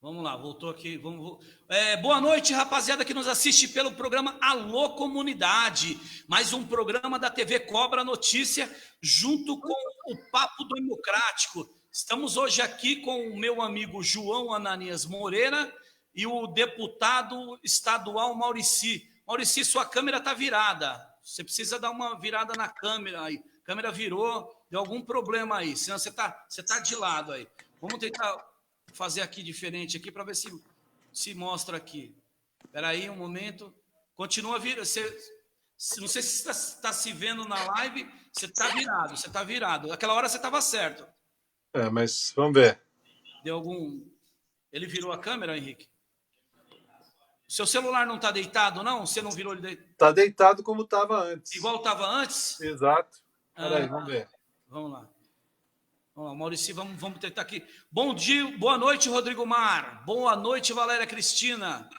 Vamos lá, voltou aqui. Boa noite, rapaziada que nos assiste pelo programa Alô Comunidade. Mais um programa da TV Cobra Notícia, junto com o Papo Democrático. Estamos hoje aqui com o meu amigo João Ananias Moreira e o deputado estadual Maurici. Maurici, sua câmera está virada. Você precisa dar uma virada na câmera aí. A câmera virou, deu algum problema aí, senão você tá de lado aí. Vamos tentar fazer aqui diferente aqui para ver se mostra aqui. Espera aí um momento. Continua virando. Não sei se está se vendo na live. Você está virado. Aquela hora você estava certo. Mas vamos ver. Deu algum... Ele virou a câmera, Henrique? Seu celular não está deitado, não? Você não virou ele deitado? Está deitado como estava antes. Igual estava antes? Exato. Espera aí, vamos ver. Vamos lá. Maurício, vamos tentar aqui. Bom dia, boa noite, Rodrigo Mar. Boa noite, Valéria Cristina.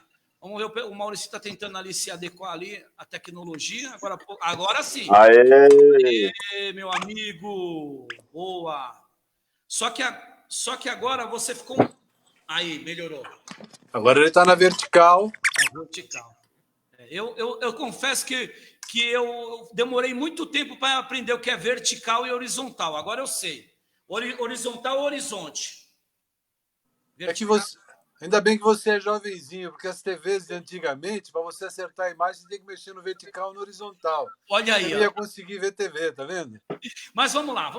Vamos ver, o Maurício está tentando ali se adequar ali à tecnologia. Agora sim. Aê, meu amigo. Boa. Só que agora você ficou... Aí, melhorou. Agora ele está na vertical. Na vertical. Eu confesso que eu demorei muito tempo para aprender o que é vertical e horizontal. Agora eu sei. Horizontal ou horizonte? Vertical. É que você, ainda bem que você é jovenzinho, porque as TVs de antigamente, para você acertar a imagem, você tem que mexer no vertical e no horizontal. Olha aí. Você ia conseguir ver TV, tá vendo? Mas vamos lá.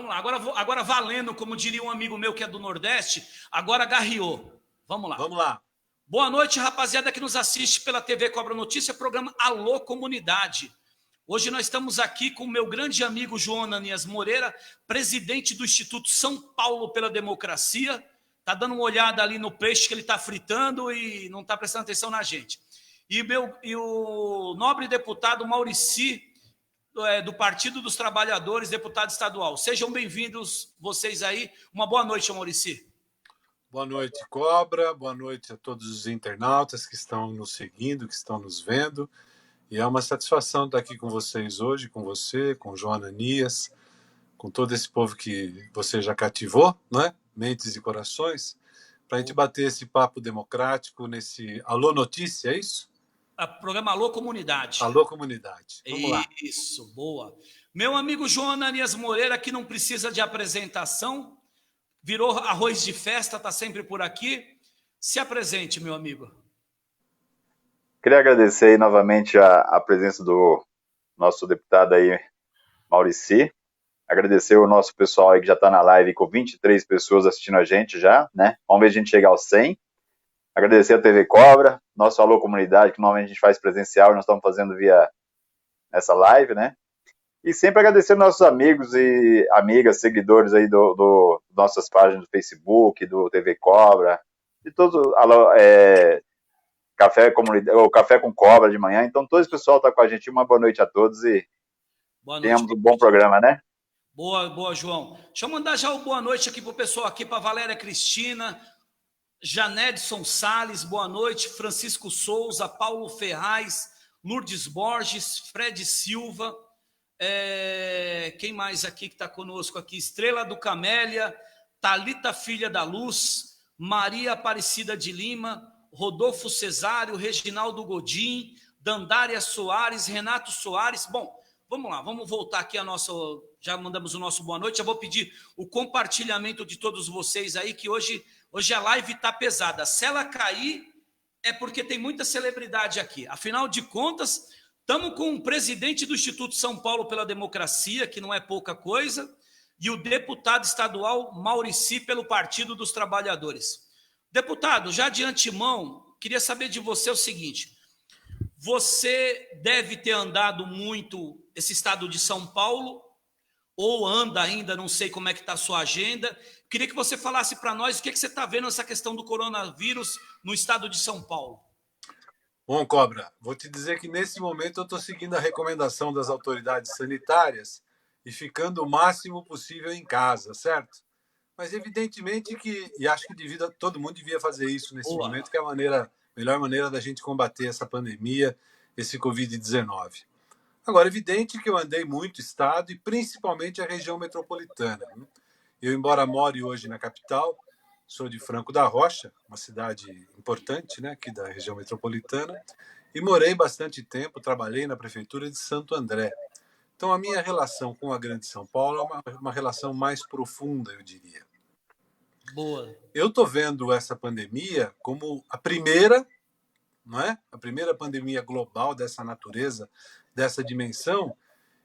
Agora valendo, como diria um amigo meu que é do Nordeste, agora garriou. Vamos lá. Boa noite, rapaziada que nos assiste pela TV Cobra Notícia, programa Alô Comunidade. Hoje nós estamos aqui com o meu grande amigo João Ananias Moreira, presidente do Instituto São Paulo pela Democracia. Está dando uma olhada ali no peixe que ele está fritando e não está prestando atenção na gente. E o nobre deputado Maurici, do Partido dos Trabalhadores, deputado estadual. Sejam bem-vindos vocês aí. Uma boa noite, Maurici. Boa noite, Cobra. Boa noite a todos os internautas que estão nos seguindo, que estão nos vendo. E é uma satisfação estar aqui com vocês hoje, com você, com o João Ananias, com todo esse povo que você já cativou, não é? Mentes e corações, para a gente bater esse papo democrático nesse Alô Notícia, é isso? Programa Alô Comunidade. Alô Comunidade. Vamos lá. Isso, boa. Meu amigo João Ananias Moreira, que não precisa de apresentação, virou arroz de festa, está sempre por aqui. Se apresente, meu amigo. Queria agradecer aí novamente a presença do nosso deputado aí, Maurici. Agradecer o nosso pessoal aí que já está na live com 23 pessoas assistindo a gente já, né? Vamos ver se a gente chegar aos 100. Agradecer a TV Cobra, nosso Alô Comunidade, que normalmente a gente faz presencial e nós estamos fazendo via essa live, né? E sempre agradecer nossos amigos e amigas, seguidores aí do nossas páginas do Facebook, do TV Cobra, de todos, Café com Cobra de manhã. Então, todo esse pessoal está com a gente. Uma boa noite a todos e tenhamos um bom programa, né? Boa, João. Deixa eu mandar já o boa noite aqui para o pessoal, aqui para Valéria Cristina, Janedson Salles, boa noite, Francisco Souza, Paulo Ferraz, Lourdes Borges, Fred Silva, quem mais aqui que está conosco aqui? Estrela do Camélia, Thalita Filha da Luz, Maria Aparecida de Lima, Rodolfo Cesário, Reginaldo Godin, Dandária Soares, Renato Soares. Bom, vamos lá, vamos voltar aqui a nossa... Já mandamos o nosso boa noite, já vou pedir o compartilhamento de todos vocês aí, que hoje a live está pesada. Se ela cair, é porque tem muita celebridade aqui. Afinal de contas, estamos com o presidente do Instituto São Paulo pela Democracia, que não é pouca coisa, e o deputado estadual Maurici pelo Partido dos Trabalhadores. Deputado, já de antemão, queria saber de você o seguinte: você deve ter andado muito esse estado de São Paulo, ou anda ainda, não sei como é que está a sua agenda. Queria que você falasse para nós o que você está vendo nessa questão do coronavírus no estado de São Paulo. Bom, Cobra, vou te dizer que nesse momento eu estou seguindo a recomendação das autoridades sanitárias e ficando o máximo possível em casa, certo? Mas evidentemente que, e acho que todo mundo devia fazer isso nesse momento, que é a melhor maneira da gente combater essa pandemia, esse Covid-19. Agora, é evidente que eu andei muito estado e principalmente a região metropolitana. Eu, embora more hoje na capital, sou de Franco da Rocha, uma cidade importante, né, aqui da região metropolitana, e morei bastante tempo, trabalhei na prefeitura de Santo André. Então, a minha relação com a Grande São Paulo é uma relação mais profunda, eu diria. Boa. Eu estou vendo essa pandemia como a primeira, não é? A primeira pandemia global dessa natureza, dessa dimensão,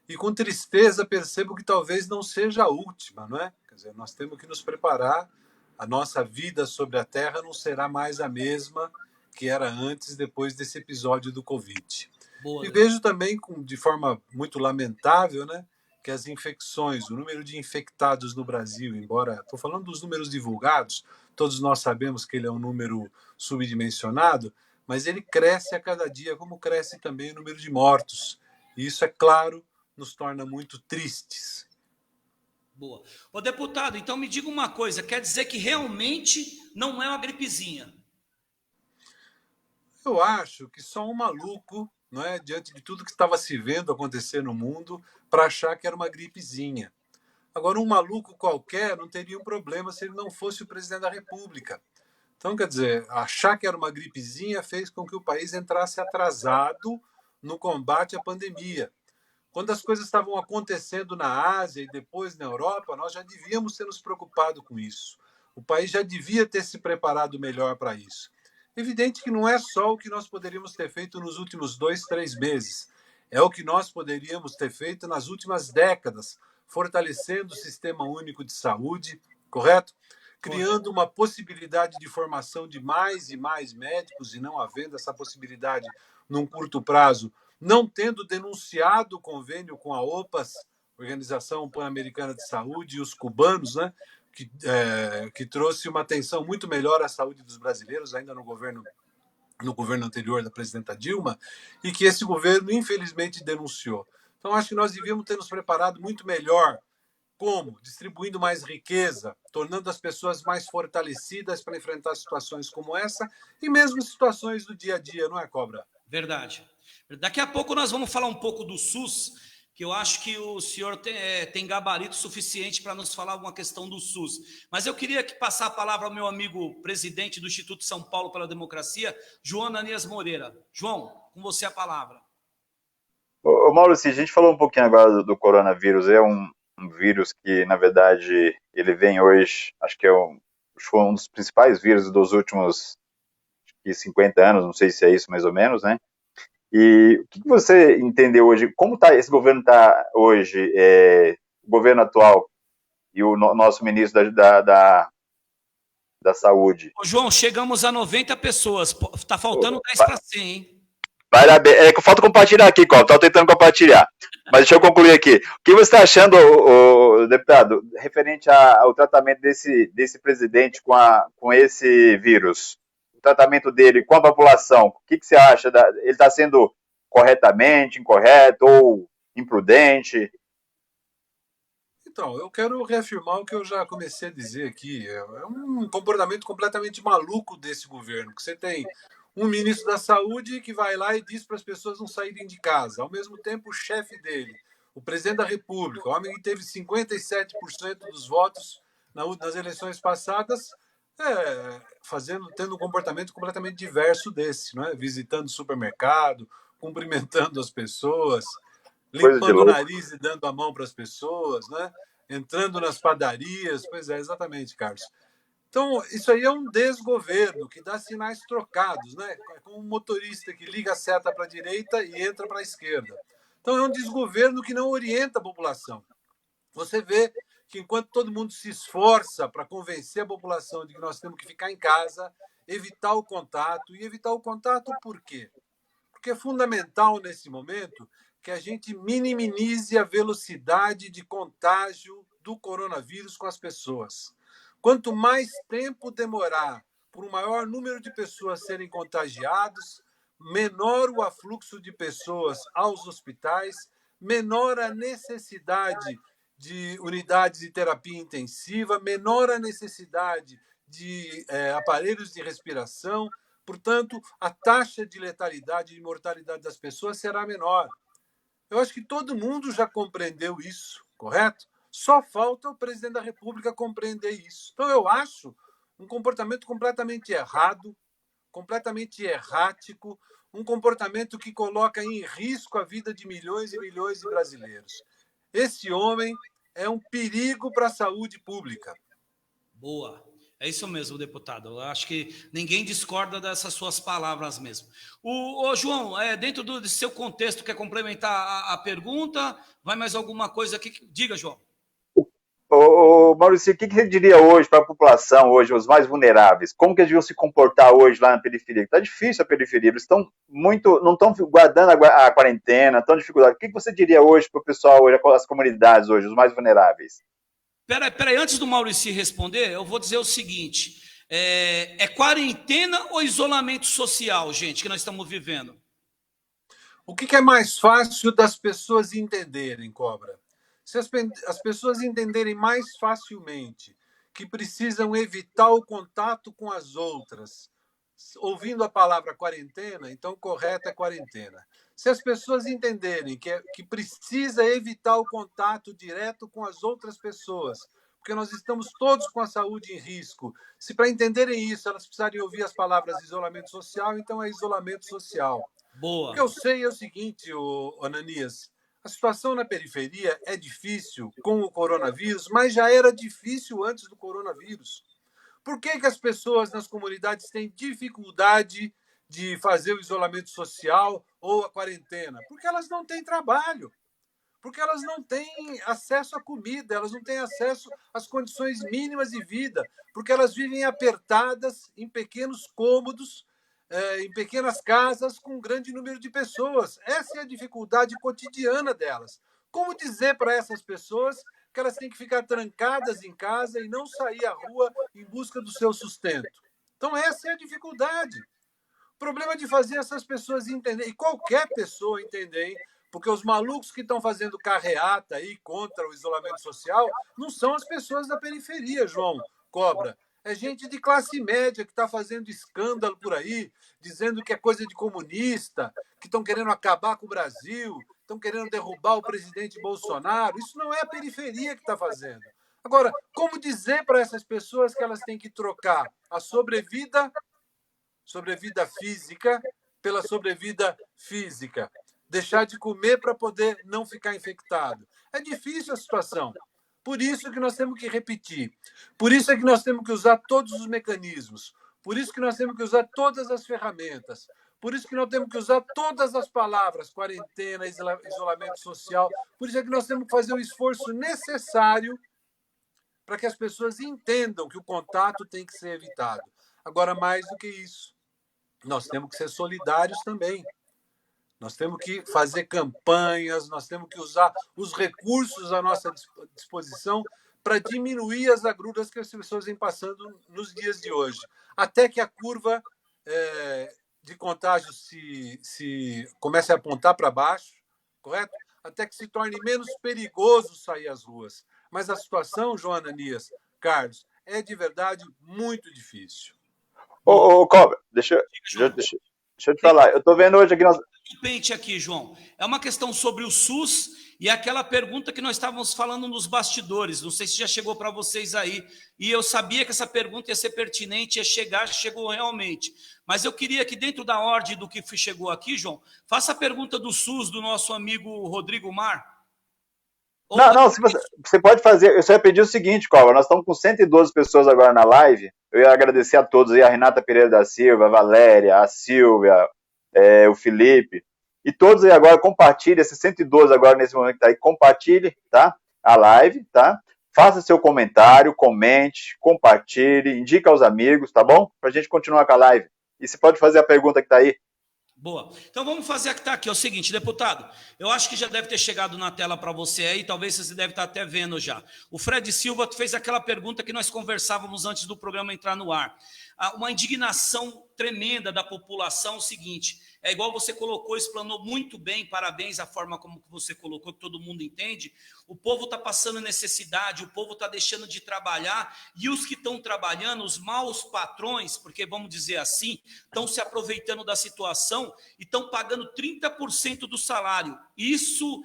e com tristeza percebo que talvez não seja a última, não é? Quer dizer, nós temos que nos preparar, a nossa vida sobre a Terra não será mais a mesma que era antes, depois desse episódio do Covid. Boa, E vejo também, de forma muito lamentável, né, que as infecções, o número de infectados no Brasil, embora, estou falando dos números divulgados, todos nós sabemos que ele é um número subdimensionado, mas ele cresce a cada dia, como cresce também o número de mortos. E isso, é claro, nos torna muito tristes. Boa. Ô, deputado, então me diga uma coisa, quer dizer que realmente não é uma gripezinha? Eu acho que só um maluco, não é, diante de tudo que estava se vendo acontecer no mundo, para achar que era uma gripezinha. Agora, um maluco qualquer não teria um problema se ele não fosse o presidente da República. Então, quer dizer, achar que era uma gripezinha fez com que o país entrasse atrasado no combate à pandemia. Quando as coisas estavam acontecendo na Ásia e depois na Europa, nós já devíamos ter nos preocupado com isso. O país já devia ter se preparado melhor para isso. Evidente que não é só o que nós poderíamos ter feito nos últimos 2, 3 meses. É o que nós poderíamos ter feito nas últimas décadas, fortalecendo o Sistema Único de Saúde, correto? Criando uma possibilidade de formação de mais e mais médicos e não havendo essa possibilidade num curto prazo, não tendo denunciado o convênio com a OPAS, Organização Pan-Americana de Saúde, e os cubanos, né, que trouxe uma atenção muito melhor à saúde dos brasileiros, ainda no governo anterior da presidenta Dilma, e que esse governo, infelizmente, denunciou. Então, acho que nós devíamos ter nos preparado muito melhor. Como? Distribuindo mais riqueza, tornando as pessoas mais fortalecidas para enfrentar situações como essa e mesmo situações do dia a dia, não é, Cobra? Verdade. Daqui a pouco nós vamos falar um pouco do SUS, que eu acho que o senhor tem gabarito suficiente para nos falar alguma questão do SUS. Mas eu queria passar a palavra ao meu amigo presidente do Instituto São Paulo pela Democracia, João Ananias Moreira. João, com você a palavra. Ô, Mauro, se a gente falou um pouquinho agora do coronavírus, é um vírus que, na verdade, ele vem hoje, acho que foi um dos principais vírus dos últimos 50 anos, não sei se é isso mais ou menos, né? E o que você entendeu hoje? Como esse governo está hoje, o governo atual e o nosso ministro da Saúde? Ô, João, chegamos a 90 pessoas. Está faltando 10 para 100, hein? Parabéns. É que falta compartilhar aqui, Cobb. Estou tentando compartilhar. Mas deixa eu concluir aqui. O que você está achando, deputado, referente ao tratamento desse presidente com esse vírus? O tratamento dele com a população, o que você acha? Ele está sendo corretamente, incorreto ou imprudente? Então, eu quero reafirmar o que eu já comecei a dizer aqui. É um comportamento completamente maluco desse governo, que você tem um ministro da Saúde que vai lá e diz para as pessoas não saírem de casa. Ao mesmo tempo, o chefe dele, o presidente da República, o homem que teve 57% dos votos nas eleições passadas, tendo um comportamento completamente diverso desse, não é? Visitando o supermercado, cumprimentando as pessoas, limpando o nariz e dando a mão para as pessoas, né? Entrando nas padarias. Pois é, exatamente, Carlos. Então, isso aí é um desgoverno que dá sinais trocados, né? É como um motorista que liga a seta para a direita e entra para a esquerda. Então, é um desgoverno que não orienta a população. Você vê que enquanto todo mundo se esforça para convencer a população de que nós temos que ficar em casa, evitar o contato. E evitar o contato por quê? Porque é fundamental nesse momento que a gente minimize a velocidade de contágio do coronavírus com as pessoas. Quanto mais tempo demorar por um maior número de pessoas serem contagiados, menor o afluxo de pessoas aos hospitais, menor a necessidade de unidades de terapia intensiva, menor a necessidade de aparelhos de respiração. Portanto, a taxa de letalidade e de mortalidade das pessoas será menor. Eu acho que todo mundo já compreendeu isso, correto? Só falta o presidente da República compreender isso. Então, eu acho, um comportamento completamente errado, completamente errático, um comportamento que coloca em risco a vida de milhões e milhões de brasileiros. Esse homem é um perigo para a saúde pública. Boa. É isso mesmo, deputado. Eu acho que ninguém discorda dessas suas palavras mesmo. João, dentro do seu contexto, quer complementar a pergunta? Vai mais alguma coisa aqui? Diga, João. Maurício, o que você diria hoje para a população, hoje, os mais vulneráveis? Como que eles deviam se comportar hoje lá na periferia? Está difícil a periferia, eles estão não estão guardando a quarentena, estão dificuldade. O que você diria hoje para o pessoal, hoje, as comunidades hoje, os mais vulneráveis? Peraí, antes do Maurício responder, eu vou dizer o seguinte, é quarentena ou isolamento social, gente, que nós estamos vivendo? O que é mais fácil das pessoas entenderem, Cobra? Se as pessoas entenderem mais facilmente que precisam evitar o contato com as outras, ouvindo a palavra quarentena, então correta é quarentena. Se as pessoas entenderem que precisa evitar o contato direto com as outras pessoas, porque nós estamos todos com a saúde em risco, se para entenderem isso elas precisarem ouvir as palavras isolamento social, então é isolamento social. Boa. O que eu sei é o seguinte, Ananias, a situação na periferia é difícil com o coronavírus, mas já era difícil antes do coronavírus. Por que as pessoas nas comunidades têm dificuldade de fazer o isolamento social ou a quarentena? Porque elas não têm trabalho, porque elas não têm acesso à comida, elas não têm acesso às condições mínimas de vida, porque elas vivem apertadas em pequenos cômodos, em pequenas casas com um grande número de pessoas. Essa é a dificuldade cotidiana delas. Como dizer para essas pessoas que elas têm que ficar trancadas em casa e não sair à rua em busca do seu sustento? Então, essa é a dificuldade. O problema de fazer essas pessoas entenderem, e qualquer pessoa entender, hein? Porque os malucos que estão fazendo carreata aí contra o isolamento social não são as pessoas da periferia, João Cobra. É gente de classe média que está fazendo escândalo por aí, dizendo que é coisa de comunista, que estão querendo acabar com o Brasil, estão querendo derrubar o presidente Bolsonaro. Isso não é a periferia que está fazendo. Agora, como dizer para essas pessoas que elas têm que trocar a sobrevida física pela sobrevida física? Deixar de comer para poder não ficar infectado. É difícil a situação. Por isso que nós temos que repetir. Por isso é que nós temos que usar todos os mecanismos. Por isso que nós temos que usar todas as ferramentas. Por isso que nós temos que usar todas as palavras, quarentena, isolamento social. Por isso é que nós temos que fazer o esforço necessário para que as pessoas entendam que o contato tem que ser evitado. Agora, mais do que isso, nós temos que ser solidários também. Nós temos que fazer campanhas, nós temos que usar os recursos à nossa disposição para diminuir as agruras que as pessoas vêm passando nos dias de hoje, até que a curva de contágio se comece a apontar para baixo, correto? Até que se torne menos perigoso sair às ruas. Mas a situação, João Ananias, Carlos, é de verdade muito difícil. Cobra, deixa eu te falar. Eu estou vendo hoje aqui... Pente aqui, João. É uma questão sobre o SUS e aquela pergunta que nós estávamos falando nos bastidores. Não sei se já chegou para vocês aí. E eu sabia que essa pergunta ia ser pertinente, ia chegar, chegou realmente. Mas eu queria que dentro da ordem do que chegou aqui, João, faça a pergunta do SUS do nosso amigo Rodrigo Mar. Não, se você pode fazer. Eu só ia pedir o seguinte, Cobra. Nós estamos com 112 pessoas agora na live. Eu ia agradecer a todos aí, a Renata Pereira da Silva, a Valéria, a Silvia, o Felipe. E todos aí agora, compartilhe, esses 112 agora nesse momento que tá aí, compartilhe, tá? A live, tá? Faça seu comentário, comente, compartilhe, indique aos amigos, tá bom? Pra gente continuar com a live. E você pode fazer a pergunta que tá aí. Boa. Então vamos fazer a que está aqui. É o seguinte, deputado, eu acho que já deve ter chegado na tela para você aí, talvez você deve estar até vendo já. O Fred Silva fez aquela pergunta que nós conversávamos antes do programa entrar no ar. Uma indignação tremenda da população, o seguinte, é igual você colocou, explanou muito bem, parabéns a forma como você colocou, que todo mundo entende. O povo está passando necessidade, o povo está deixando de trabalhar, e os que estão trabalhando, os maus patrões, porque vamos dizer assim, estão se aproveitando da situação e estão pagando 30% do salário. Isso,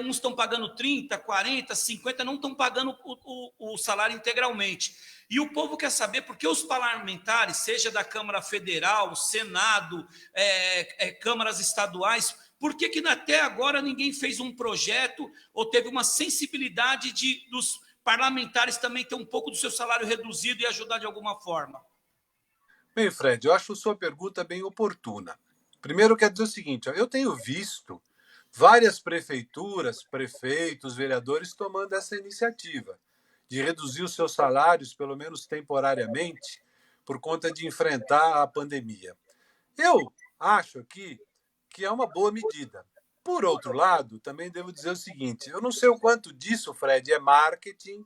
uns estão pagando 30%, 40%, 50%, não estão pagando o salário integralmente. E o povo quer saber por que os parlamentares, seja da Câmara Federal, Senado, câmaras estaduais, por que até agora ninguém fez um projeto ou teve uma sensibilidade dos parlamentares também ter um pouco do seu salário reduzido e ajudar de alguma forma? Bem, Fred, eu acho sua pergunta bem oportuna. Primeiro, eu quero dizer o seguinte, eu tenho visto várias prefeituras, prefeitos, vereadores tomando essa iniciativa de reduzir os seus salários, pelo menos temporariamente, por conta de enfrentar a pandemia. Eu acho aqui que é uma boa medida. Por outro lado, também devo dizer o seguinte, eu não sei o quanto disso, Fred, é marketing,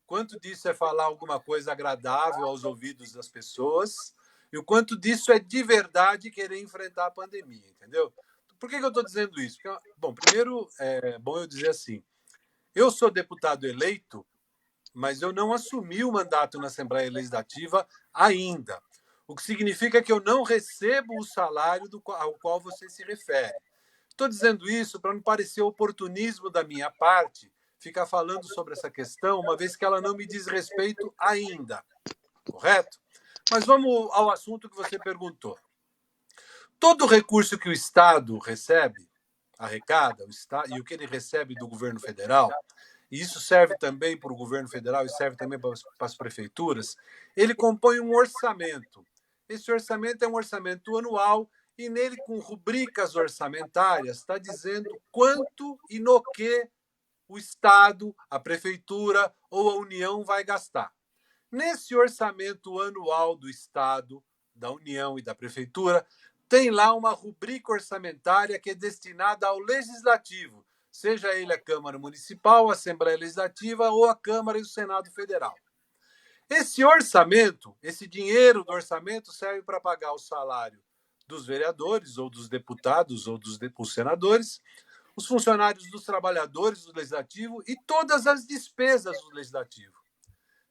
quanto disso é falar alguma coisa agradável aos ouvidos das pessoas e o quanto disso é de verdade querer enfrentar a pandemia, entendeu? Por que eu estou dizendo isso? Porque, bom, primeiro, é bom eu dizer assim, eu sou deputado eleito, mas eu não assumi o mandato na Assembleia Legislativa ainda, o que significa que eu não recebo o salário ao qual você se refere. Estou dizendo isso para não parecer oportunismo da minha parte ficar falando sobre essa questão, uma vez que ela não me diz respeito ainda, correto? Mas vamos ao assunto que você perguntou. Todo recurso que o Estado recebe, arrecada, e o que ele recebe do governo federal, e isso serve também para o governo federal e serve também para as prefeituras, ele compõe um orçamento. Esse orçamento é um orçamento anual e nele, com rubricas orçamentárias, está dizendo quanto e no que o Estado, a prefeitura ou a União vai gastar. Nesse orçamento anual do Estado, da União e da prefeitura, tem lá uma rubrica orçamentária que é destinada ao Legislativo, seja ele a Câmara Municipal, a Assembleia Legislativa ou a Câmara e o Senado Federal. Esse orçamento, esse dinheiro do orçamento serve para pagar o salário dos vereadores ou dos deputados ou dos senadores, os funcionários dos trabalhadores do Legislativo e todas as despesas do Legislativo.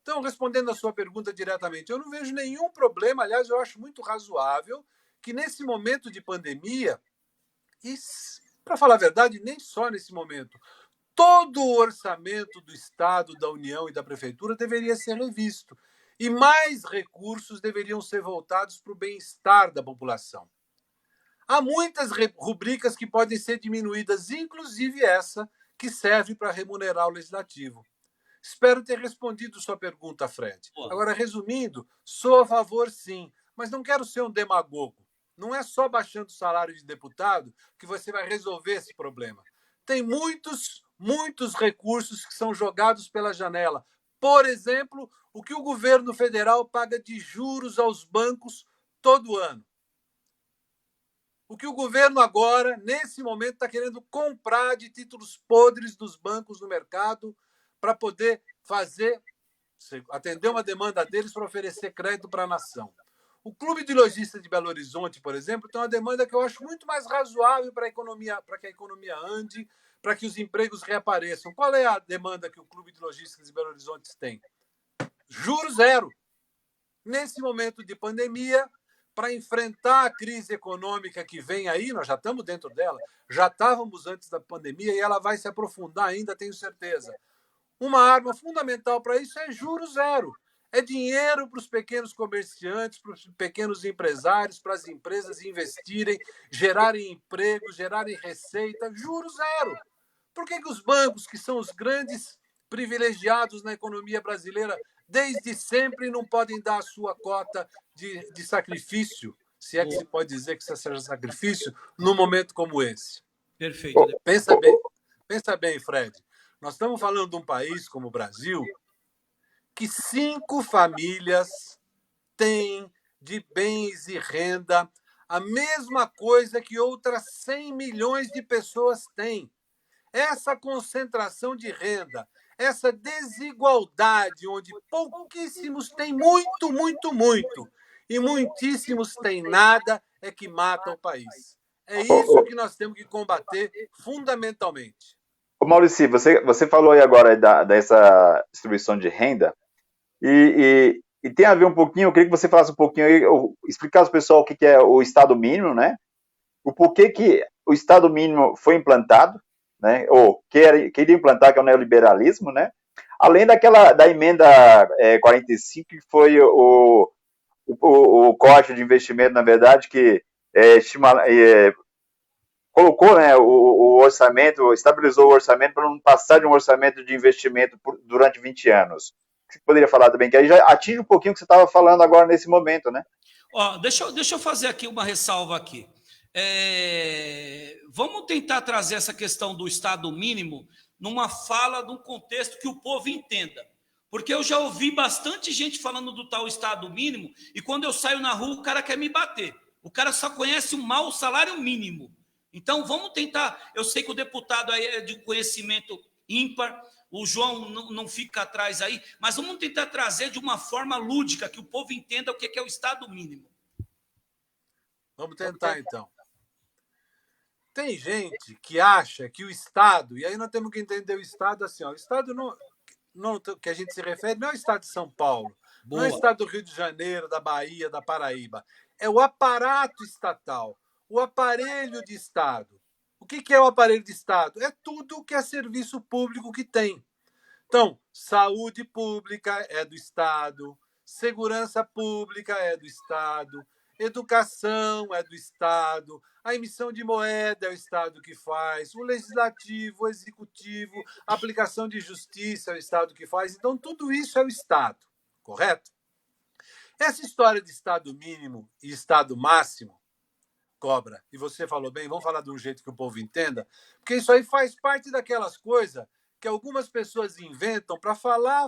Então, respondendo a sua pergunta diretamente, eu não vejo nenhum problema, aliás, eu acho muito razoável que nesse momento de pandemia, e para falar a verdade, nem só nesse momento, todo o orçamento do Estado, da União e da Prefeitura deveria ser revisto. E mais recursos deveriam ser voltados para o bem-estar da população. Há muitas rubricas que podem ser diminuídas, inclusive essa que serve para remunerar o Legislativo. Espero ter respondido sua pergunta, Fred. Agora, resumindo, sou a favor, sim, mas não quero ser um demagogo. Não é só baixando o salário de deputado que você vai resolver esse problema. Tem muitos recursos que são jogados pela janela. Por exemplo, o que o governo federal paga de juros aos bancos todo ano. O que o governo agora, nesse momento, está querendo comprar de títulos podres dos bancos no mercado para poder atender uma demanda deles para oferecer crédito para a nação. O Clube de Lojistas de Belo Horizonte, por exemplo, tem uma demanda que eu acho muito mais razoável para que a economia ande, para que os empregos reapareçam. Qual é a demanda que o Clube de Lojistas de Belo Horizonte tem? Juros zero. Nesse momento de pandemia, para enfrentar a crise econômica que vem aí, nós já estamos dentro dela, já estávamos antes da pandemia e ela vai se aprofundar ainda, tenho certeza. Uma arma fundamental para isso é juros zero. É dinheiro para os pequenos comerciantes, para os pequenos empresários, para as empresas investirem, gerarem empregos, gerarem receita, juros zero. Por que os bancos, que são os grandes privilegiados na economia brasileira, desde sempre não podem dar a sua cota de sacrifício, se é que se pode dizer que isso seja sacrifício, num momento como esse? Perfeito. Pensa bem, Fred. Nós estamos falando de um país como o Brasil, que 5 famílias têm de bens e renda a mesma coisa que outras 100 milhões de pessoas têm. Essa concentração de renda, essa desigualdade, onde pouquíssimos têm muito, e muitíssimos têm nada, é que mata o país. É isso que nós temos que combater fundamentalmente. Ô Maurício, você falou aí agora dessa distribuição de renda, e tem a ver um pouquinho, eu queria que você falasse um pouquinho aí, explicasse ao pessoal o que é o Estado mínimo, né? O porquê que o Estado mínimo foi implantado, né? Ou queria implantar, que é o neoliberalismo, né? além da emenda 45, que foi o corte de investimento, na verdade, que colocou, né, o orçamento, estabilizou o orçamento para não passar de um orçamento de investimento durante 20 anos. Você poderia falar também, que aí já atinge um pouquinho o que você estava falando agora nesse momento, né? Deixa eu fazer aqui uma ressalva aqui. Vamos tentar trazer essa questão do Estado mínimo numa fala, num contexto que o povo entenda. Porque eu já ouvi bastante gente falando do tal Estado mínimo e quando eu saio na rua o cara quer me bater. O cara só conhece o salário mínimo. Então vamos tentar. Eu sei que o deputado aí é de conhecimento ímpar, o João não fica atrás aí, mas vamos tentar trazer de uma forma lúdica, que o povo entenda o que é o Estado mínimo. Vamos tentar, então. Tem gente que acha que o Estado, e aí nós temos que entender o Estado assim, ó, o Estado não, que a gente se refere não é o Estado de São Paulo, Boa. não é o Estado do Rio de Janeiro, da Bahia, da Paraíba, é o aparato estatal, o aparelho de Estado. O que é o aparelho de Estado? É tudo que é serviço público que tem. Então, saúde pública é do Estado, segurança pública é do Estado, educação é do Estado, a emissão de moeda é o Estado que faz, o legislativo, o executivo, a aplicação de justiça é o Estado que faz. Então, tudo isso é o Estado, correto? Essa história de Estado mínimo e Estado máximo, Cobra, e você falou bem, vamos falar de um jeito que o povo entenda, porque isso aí faz parte daquelas coisas que algumas pessoas inventam para falar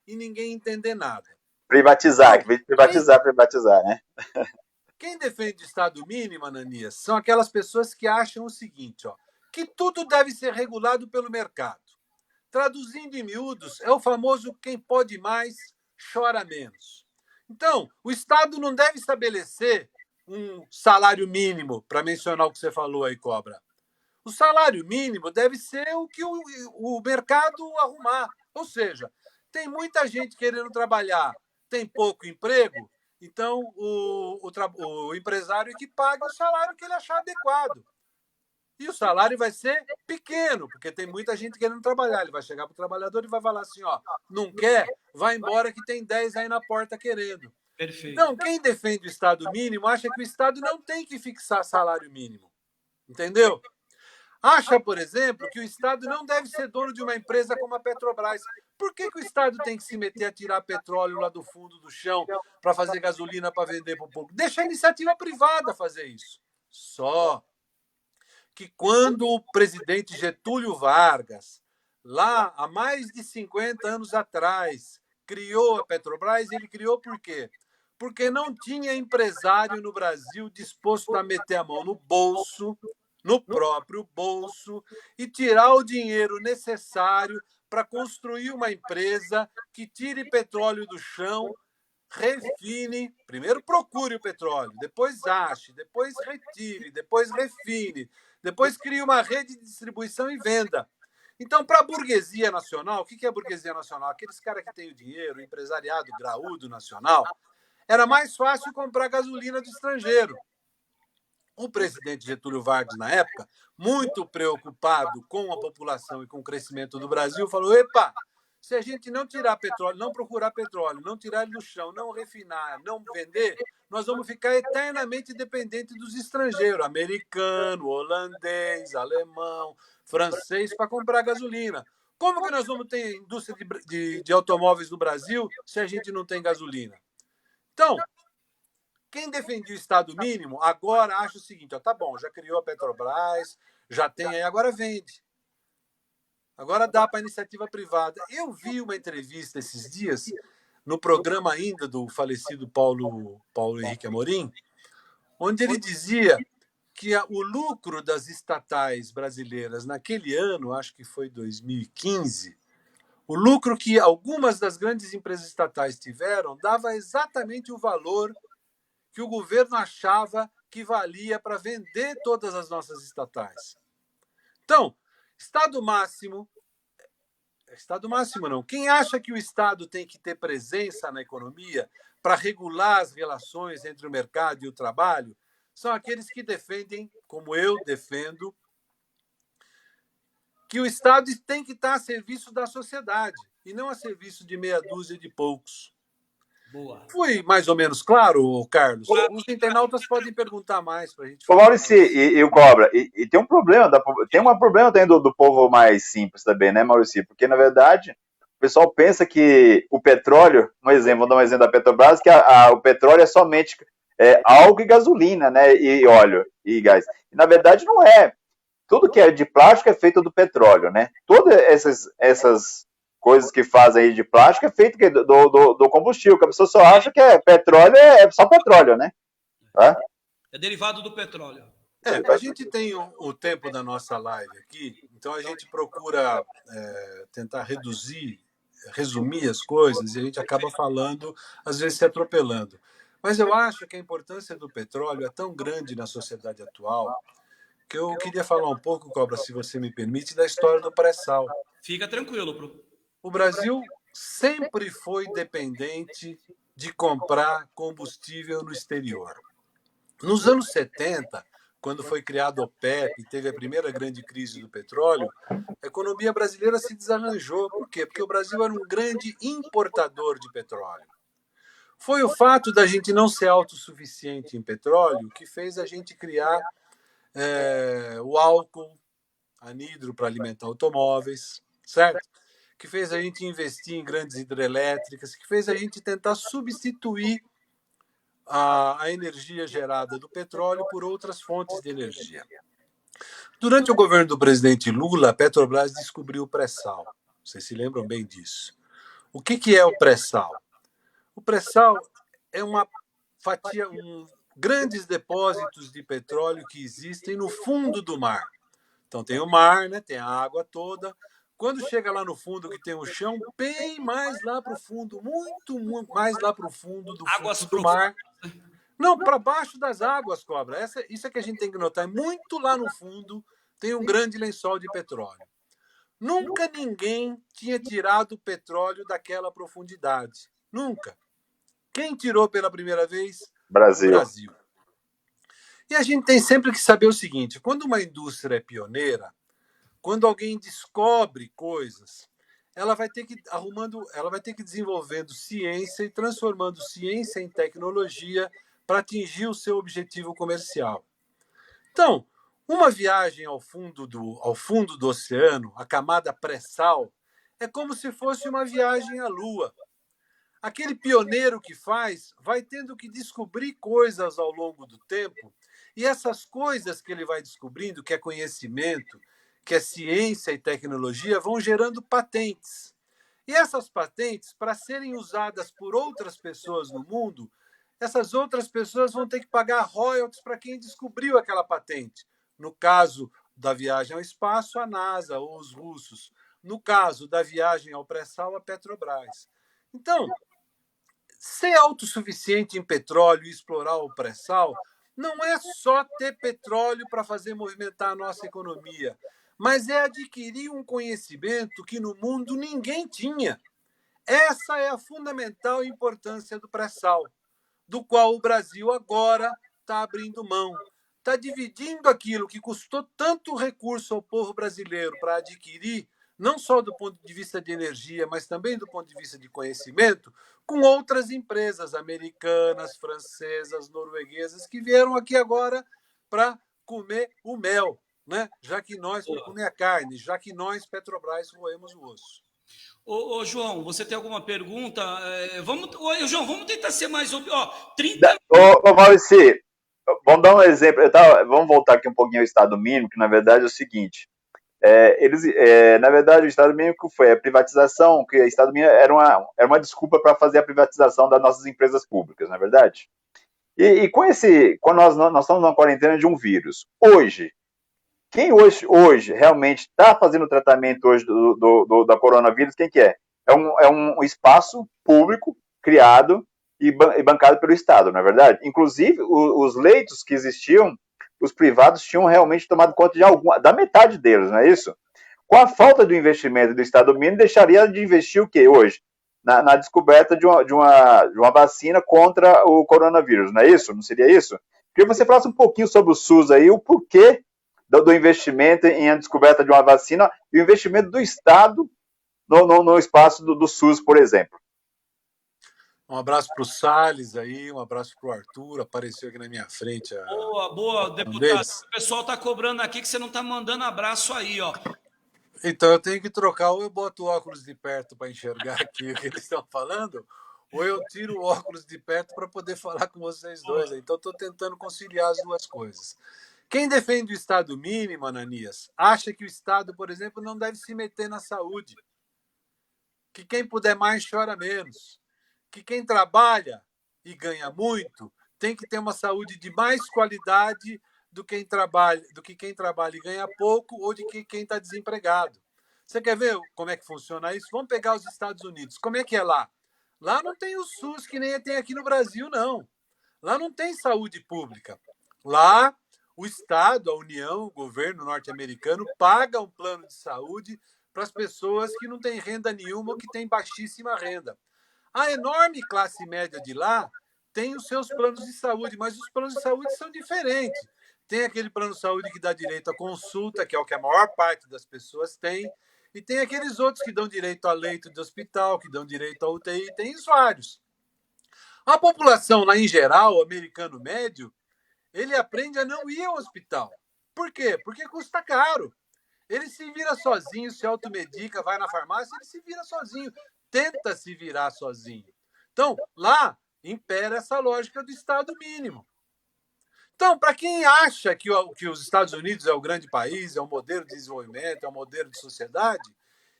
e ninguém entender nada. Privatizar, privatizar, né? Quem defende o Estado mínimo, Ananias, são aquelas pessoas que acham o seguinte, ó, que tudo deve ser regulado pelo mercado. Traduzindo em miúdos, é o famoso quem pode mais, chora menos. Então, o Estado não deve estabelecer um salário mínimo, para mencionar o que você falou aí, Cobra. O salário mínimo deve ser o que o mercado arrumar. Ou seja, tem muita gente querendo trabalhar, tem pouco emprego, então o empresário que paga o salário que ele achar adequado. E o salário vai ser pequeno, porque tem muita gente querendo trabalhar. Ele vai chegar para o trabalhador e vai falar assim, ó, não quer? Vai embora que tem 10 aí na porta querendo. Perfeito. Então, quem defende o Estado mínimo acha que o Estado não tem que fixar salário mínimo. Entendeu? Acha, por exemplo, que o Estado não deve ser dono de uma empresa como a Petrobras. Por que o Estado tem que se meter a tirar petróleo lá do fundo do chão para fazer gasolina para vender para o povo? Deixa a iniciativa privada fazer isso. Só que quando o presidente Getúlio Vargas, lá há mais de 50 anos atrás, criou a Petrobras, ele criou por quê? Porque não tinha empresário no Brasil disposto a meter a mão no bolso, no próprio bolso, e tirar o dinheiro necessário para construir uma empresa que tire petróleo do chão, refine, primeiro procure o petróleo, depois ache, depois retire, depois refine, depois crie uma rede de distribuição e venda. Então, para a burguesia nacional, o que é a burguesia nacional? Aqueles caras que têm o dinheiro, o empresariado graúdo nacional, era mais fácil comprar gasolina do estrangeiro. O presidente Getúlio Vargas, na época, muito preocupado com a população e com o crescimento do Brasil, falou, epa, se a gente não tirar petróleo, não procurar petróleo, não tirar ele do chão, não refinar, não vender, nós vamos ficar eternamente dependentes dos estrangeiros, americano, holandês, alemão, francês, para comprar gasolina. Como que nós vamos ter indústria de automóveis no Brasil se a gente não tem gasolina? Então, quem defendia o Estado mínimo agora acha o seguinte, ó, tá bom, já criou a Petrobras, já tem aí, agora vende. Agora dá para a iniciativa privada. Eu vi uma entrevista esses dias, no programa ainda do falecido Paulo Henrique Amorim, onde ele dizia que o lucro das estatais brasileiras naquele ano, acho que foi 2015, o lucro que algumas das grandes empresas estatais tiveram dava exatamente o valor que o governo achava que valia para vender todas as nossas estatais. Então, Estado máximo não. Quem acha que o Estado tem que ter presença na economia para regular as relações entre o mercado e o trabalho são aqueles que defendem, como eu defendo, que o Estado tem que estar a serviço da sociedade e não a serviço de meia dúzia de poucos. Boa. Fui mais ou menos claro, Carlos? Os internautas podem perguntar mais para a gente. Ô, Maurício, e o Cobra, e tem um problema, tem um problema também do povo mais simples também, né, Maurício? Porque, na verdade, o pessoal pensa que o petróleo, vou dar um exemplo da Petrobras, que o petróleo é somente álcool e gasolina, né, e óleo e gás. E, na verdade, não é. Tudo que é de plástico é feito do petróleo, né? Todas essas coisas que fazem aí de plástico é feito do combustível, que a pessoa só acha que petróleo é só petróleo, né? Tá? É derivado do petróleo. A gente tem o tempo da nossa live aqui, então a gente procura tentar resumir as coisas e a gente acaba falando, às vezes se atropelando. Mas eu acho que a importância do petróleo é tão grande na sociedade atual que eu queria falar um pouco, Cobra, se você me permite, da história do pré-sal. Fica tranquilo. O Brasil sempre foi dependente de comprar combustível no exterior. Nos anos 70, quando foi criado o OPEP e teve a primeira grande crise do petróleo, a economia brasileira se desarranjou. Por quê? Porque o Brasil era um grande importador de petróleo. Foi o fato da gente não ser autossuficiente em petróleo que fez a gente criar o álcool anidro para alimentar automóveis, certo? Que fez a gente investir em grandes hidrelétricas, que fez a gente tentar substituir a energia gerada do petróleo por outras fontes de energia. Durante o governo do presidente Lula, a Petrobras descobriu o pré-sal. Vocês se lembram bem disso. O que é o pré-sal? O pré-sal é uma fatia, grandes depósitos de petróleo que existem no fundo do mar. Então tem o mar, né? Tem a água toda. Quando chega lá no fundo, que tem o chão, bem mais lá para o fundo, muito mais lá para o fundo do mar. Não, para baixo das águas, Cobra. Isso é que a gente tem que notar. Muito lá no fundo tem um grande lençol de petróleo. Nunca ninguém tinha tirado o petróleo daquela profundidade. Nunca. Quem tirou pela primeira vez? Brasil. E a gente tem sempre que saber o seguinte: quando uma indústria é pioneira, quando alguém descobre coisas, ela vai ter que desenvolvendo ciência e transformando ciência em tecnologia para atingir o seu objetivo comercial. Então, uma viagem ao fundo do oceano, a camada pré-sal, é como se fosse uma viagem à Lua. Aquele pioneiro que faz vai tendo que descobrir coisas ao longo do tempo, e essas coisas que ele vai descobrindo, que é conhecimento, que é ciência e tecnologia, vão gerando patentes. E essas patentes, para serem usadas por outras pessoas no mundo, essas outras pessoas vão ter que pagar royalties para quem descobriu aquela patente. No caso da viagem ao espaço, a NASA ou os russos. No caso da viagem ao pré-sal, a Petrobras. Então, ser autossuficiente em petróleo e explorar o pré-sal não é só ter petróleo para fazer movimentar a nossa economia, mas é adquirir um conhecimento que no mundo ninguém tinha. Essa é a fundamental importância do pré-sal, do qual o Brasil agora está abrindo mão. Está dividindo aquilo que custou tanto recurso ao povo brasileiro para adquirir, não só do ponto de vista de energia, mas também do ponto de vista de conhecimento, com outras empresas americanas, francesas, norueguesas, que vieram aqui agora para comer o mel, né? Já que nós, para comer a carne, já que nós, Petrobras, roemos o osso. Ô, João, você tem alguma pergunta? João, vamos tentar ser mais... 30... Ô, Maurício, vamos dar um exemplo. Vamos voltar aqui um pouquinho ao Estado mínimo, que na verdade é o seguinte. Na verdade, o Estado mínimo foi a privatização, que o Estado mínimo era uma desculpa para fazer a privatização das nossas empresas públicas, na verdade. E quando nós estamos numa quarentena de um vírus, quem hoje realmente está fazendo o tratamento hoje da coronavírus, quem que é? É um espaço público criado e bancado pelo Estado, não é verdade? Inclusive, os leitos que existiam, os privados tinham realmente tomado conta da metade deles, não é isso? Com a falta do investimento do Estado mínimo, deixaria de investir o quê hoje? Na descoberta de uma vacina contra o coronavírus, não é isso? Não seria isso? Queria que você falasse um pouquinho sobre o SUS aí, o porquê do investimento em a descoberta de uma vacina e o investimento do Estado no espaço do SUS, por exemplo. Um abraço para o Salles aí, um abraço para o Arthur, apareceu aqui na minha frente. Boa, deputado. O pessoal está cobrando aqui que você não está mandando abraço aí, ó. Então eu tenho que trocar, ou eu boto o óculos de perto para enxergar aqui o que eles estão falando, ou eu tiro o óculos de perto para poder falar com vocês dois. Então estou tentando conciliar as duas coisas. Quem defende o Estado mínimo, Ananias, acha que o Estado, por exemplo, não deve se meter na saúde. Que quem puder mais chora menos. Que quem trabalha e ganha muito tem que ter uma saúde de mais qualidade do que quem trabalha e ganha pouco ou de que quem está desempregado. Você quer ver como é que funciona isso? Vamos pegar os Estados Unidos. Como é que é lá? Lá não tem o SUS que nem tem aqui no Brasil, não. Lá não tem saúde pública. Lá, o Estado, a União, o governo norte-americano paga um plano de saúde para as pessoas que não têm renda nenhuma ou que têm baixíssima renda. A enorme classe média de lá tem os seus planos de saúde, mas os planos de saúde são diferentes. Tem aquele plano de saúde que dá direito à consulta, que é o que a maior parte das pessoas tem, e tem aqueles outros que dão direito a leito de hospital, que dão direito a UTI, tem vários. A população, lá em geral, o americano médio, ele aprende a não ir ao hospital. Por quê? Porque custa caro. Ele se vira sozinho, se automedica, vai na farmácia, ele se vira sozinho, tenta se virar sozinho. Então, lá impera essa lógica do Estado mínimo. Então, para quem acha que os Estados Unidos é o grande país, é um modelo de desenvolvimento, é um modelo de sociedade,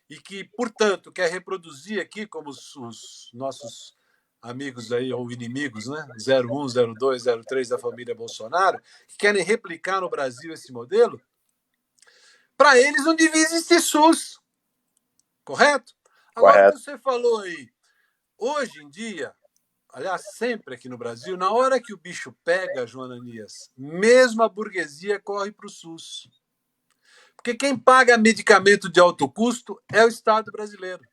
e que, portanto, quer reproduzir aqui, como os nossos amigos aí, ou inimigos, né? 01, 02, 03 da família Bolsonaro, que querem replicar no Brasil esse modelo, para eles não devia existir SUS. Correto? Agora, Correto. você falou aí, hoje em dia, aliás, sempre aqui no Brasil, na hora que o bicho pega, João Ananias, mesmo a burguesia corre para o SUS. Porque quem paga medicamento de alto custo é o Estado brasileiro.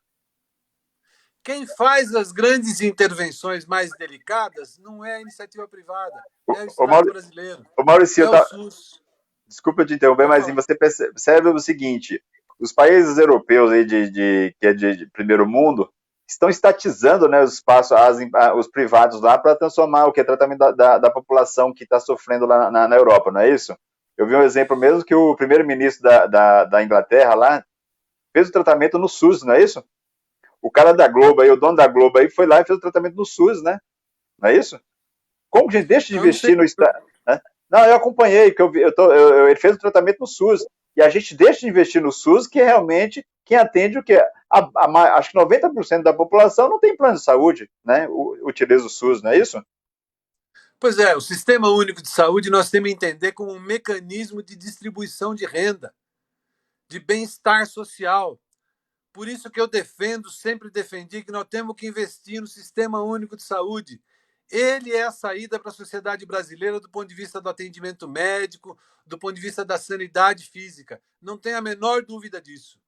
Quem faz as grandes intervenções mais delicadas não é a iniciativa privada, é o Estado brasileiro. Maurício, é o SUS. Desculpa te interromper, mas você percebe o seguinte: os países europeus aí que é de primeiro mundo estão estatizando, né, os espaços, os privados lá para transformar o que é tratamento da população que está sofrendo lá na Europa, não é isso? Eu vi um exemplo mesmo que o primeiro-ministro da Inglaterra lá fez o tratamento no SUS, não é isso? O cara da Globo aí, o dono da Globo aí, foi lá e fez o tratamento no SUS, né? Não é isso? Como que a gente deixa de investir no Estado? Né? Não, eu acompanhei, que ele fez o tratamento no SUS. E a gente deixa de investir no SUS, que é realmente quem atende o quê? Acho que 90% da população não tem plano de saúde, né? Utiliza o SUS, não é isso? Pois é, o Sistema Único de Saúde nós temos que entender como um mecanismo de distribuição de renda, de bem-estar social. Por isso que eu sempre defendi que nós temos que investir no Sistema Único de Saúde. Ele é a saída para a sociedade brasileira do ponto de vista do atendimento médico, do ponto de vista da sanidade física. Não tem a menor dúvida disso.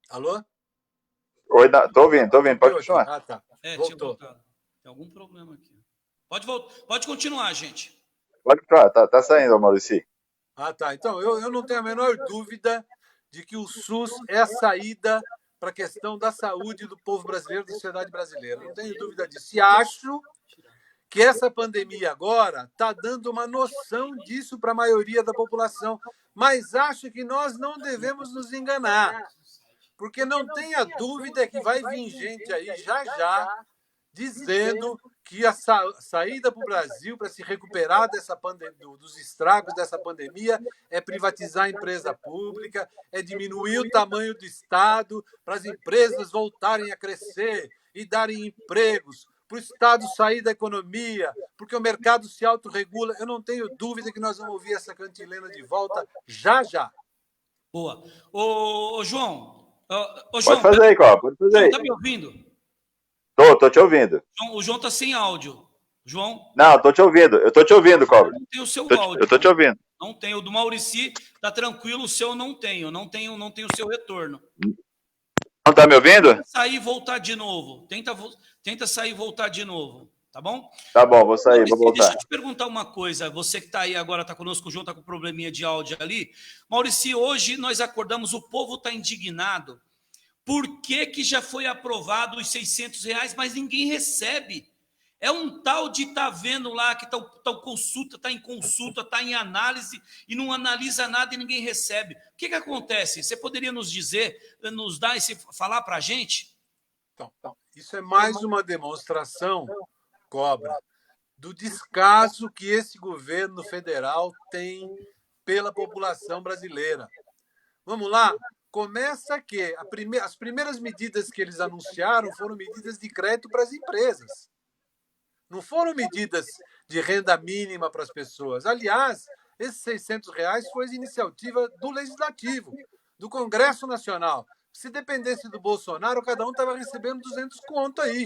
Alô? Oi, tô ouvindo, pode continuar. Ah, tá. Voltou. Tem algum problema aqui. Pode continuar, gente. Pode continuar, tá saindo, Maurício. Ah, tá. Então, eu não tenho a menor dúvida de que o SUS é a saída para a questão da saúde do povo brasileiro, da sociedade brasileira. Não tenho dúvida disso. E acho que essa pandemia agora está dando uma noção disso para a maioria da população. Mas acho que nós não devemos nos enganar. Porque não tenha dúvida que vai vir gente aí já dizendo que a saída para o Brasil para se recuperar dos estragos dessa pandemia é privatizar a empresa pública, é diminuir o tamanho do Estado para as empresas voltarem a crescer e darem empregos, para o Estado sair da economia, porque o mercado se autorregula. Eu não tenho dúvida que nós vamos ouvir essa cantilena de volta já. Boa. Ô João... Pode fazer aí, Copa. Pode fazer aí. Tá me ouvindo? Tô te ouvindo. O João tá sem áudio. João? Não, tô te ouvindo. Eu tô te ouvindo, Cobra. Não tem o seu áudio. Eu tô te ouvindo. Não tem. O do Maurici tá tranquilo, o seu eu não tenho. Não tenho o seu retorno. Não tá me ouvindo? Tenta sair e voltar de novo. Tenta sair e voltar de novo. tá bom? Tá bom, vou sair, vou Maurício, deixa voltar. eu te perguntar uma coisa. Você que está aí agora, está conosco junto, está com probleminha de áudio ali. Maurício, hoje nós acordamos, o povo está indignado. Por que que já foi aprovado os R$ 600, mas ninguém recebe? É um tal de estar vendo lá que está em consulta, está em análise e não analisa nada e ninguém recebe. O que que acontece? Você poderia nos dizer, nos dar falar para a gente? Então, isso é mais uma demonstração, Cobra, do descaso que esse governo federal tem pela população brasileira. Vamos lá? Começa que as primeiras medidas que eles anunciaram foram medidas de crédito para as empresas. Não foram medidas de renda mínima para as pessoas. Aliás, esses R$ 600 foi iniciativa do Legislativo, do Congresso Nacional. Se dependesse do Bolsonaro, cada um estava recebendo 200 conto aí.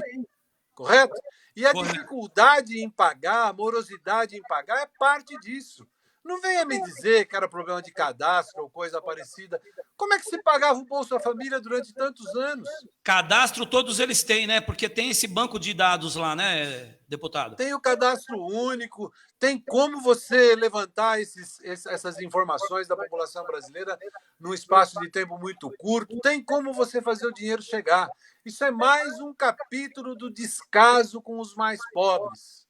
Correto? E a dificuldade em pagar, a morosidade em pagar é parte disso. Não venha me dizer que era problema de cadastro ou coisa parecida. Como é que se pagava o Bolsa Família durante tantos anos? Cadastro todos eles têm, né? Porque tem esse banco de dados lá, né, deputado? Tem o cadastro único, tem como você levantar essas informações da população brasileira num espaço de tempo muito curto, tem como você fazer o dinheiro chegar. Isso é mais um capítulo do descaso com os mais pobres.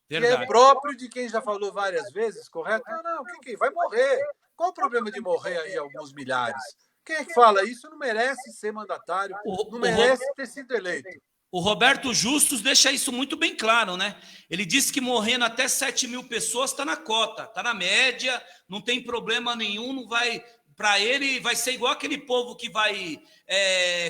Verdade. Que é próprio de quem já falou várias vezes, correto? Não, quem vai morrer? Qual o problema de morrer aí alguns milhares? Quem é que fala isso não merece ser mandatário, não merece ter sido eleito. O Roberto Justus deixa isso muito bem claro, né? Ele disse que morrendo até 7.000 pessoas está na cota, está na média, não tem problema nenhum, não vai. Para ele, vai ser igual aquele povo que vai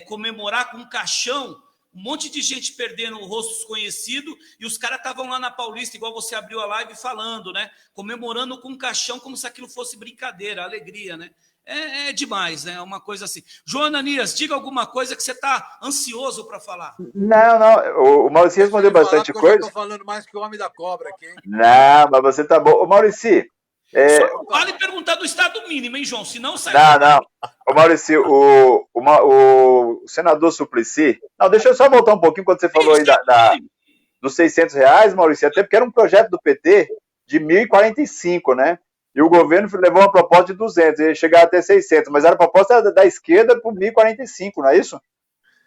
comemorar com um caixão, um monte de gente perdendo o rosto desconhecido, e os caras estavam lá na Paulista, igual você abriu a live falando, né? Comemorando com um caixão como se aquilo fosse brincadeira, alegria, né? É demais, né? É uma coisa assim. João Ananias, diga alguma coisa que você está ansioso para falar. Não. O Maurício respondeu bastante coisa. Eu já estou falando mais que o Homem da Cobra aqui, hein? Não, mas você tá bom. Ô, Maurício. Só não vale perguntar do estado mínimo, hein, João? Senão sai. Não. Ô, Maurício, o senador Suplicy. Não, deixa eu só voltar um pouquinho quando você falou aí dos R$ 600, Maurício, até porque era um projeto do PT de 1.045, né? E o governo levou uma proposta de 200, ia chegar até 600, mas era a proposta da esquerda por 1.045, não é isso?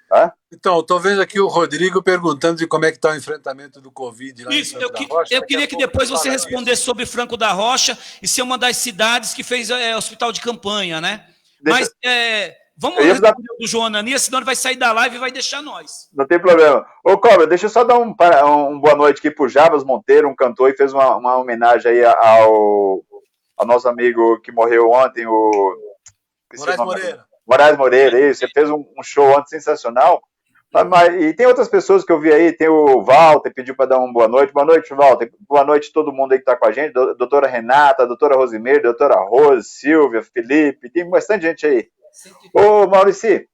Tá? Então, estou vendo aqui o Rodrigo perguntando de como é que está o enfrentamento do Covid lá Isso, em Franco da Rocha. eu queria que depois você respondesse sobre Franco da Rocha e ser uma das cidades que fez hospital de campanha, né? Mas vamos responder do João Ananias, senão ele vai sair da live e vai deixar nós. Não tem problema. Ô, Cobra, deixa eu só dar um boa noite aqui pro Jabas Monteiro, um cantor, e fez uma homenagem aí ao nosso amigo que morreu ontem, o Moraes Moreira, isso. Ele fez um show ontem sensacional. E tem outras pessoas que eu vi aí, tem o Walter, pediu para dar uma boa noite. Boa noite, Walter. Boa noite a todo mundo aí que está com a gente. Doutora Renata, doutora Rosimeire, doutora Rose, Silvia, Felipe, tem bastante gente aí. Ô, Maurício,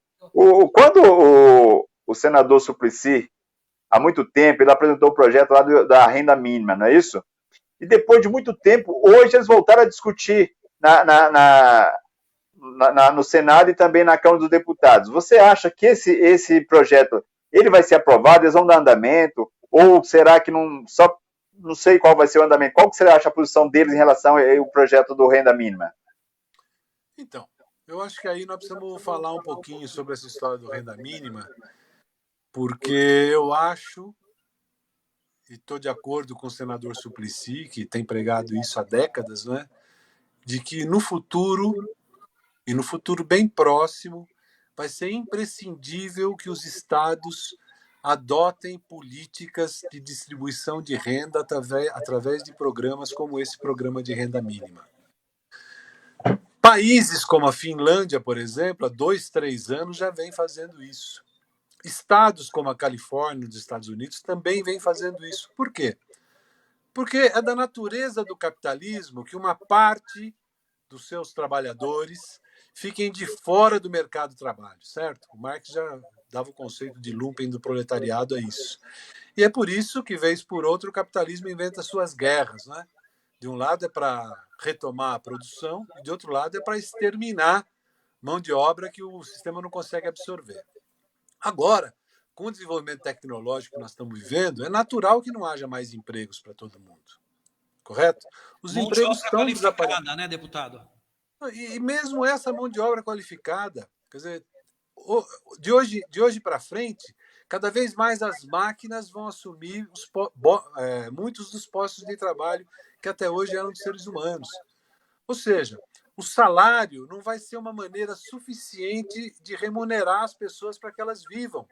quando o senador Suplicy, há muito tempo, ele apresentou o projeto lá da renda mínima, não é isso? E depois de muito tempo, hoje eles voltaram a discutir no Senado e também na Câmara dos Deputados. Você acha que esse projeto ele vai ser aprovado, eles vão dar andamento, ou será que não sei qual vai ser o andamento? Qual que você acha a posição deles em relação ao projeto do renda mínima? Então, eu acho que aí nós precisamos falar um pouquinho sobre essa história do renda mínima, porque eu acho, e estou de acordo com o senador Suplicy, que tem pregado isso há décadas, né, de que no futuro, e no futuro bem próximo, vai ser imprescindível que os estados adotem políticas de distribuição de renda através de programas como esse programa de renda mínima. Países como a Finlândia, por exemplo, há 2, 3 anos já vem fazendo isso. Estados como a Califórnia, dos Estados Unidos, também vem fazendo isso. Por quê? Porque é da natureza do capitalismo que uma parte dos seus trabalhadores fiquem de fora do mercado de trabalho, certo? O Marx já dava o conceito de lumpen do proletariado a isso. E é por isso que, vez por outra, o capitalismo inventa suas guerras, né? De um lado é para retomar a produção, e de outro lado é para exterminar mão de obra que o sistema não consegue absorver. Agora, com o desenvolvimento tecnológico que nós estamos vivendo, é natural que não haja mais empregos para todo mundo. Correto? Os Mão de empregos obra estão desaparecendo. qualificada, né, deputado? E mesmo essa mão de obra qualificada, quer dizer, de hoje para frente, cada vez mais as máquinas vão assumir muitos dos postos de trabalho que até hoje eram de seres humanos. Ou seja, o salário não vai ser uma maneira suficiente de remunerar as pessoas para que elas vivam.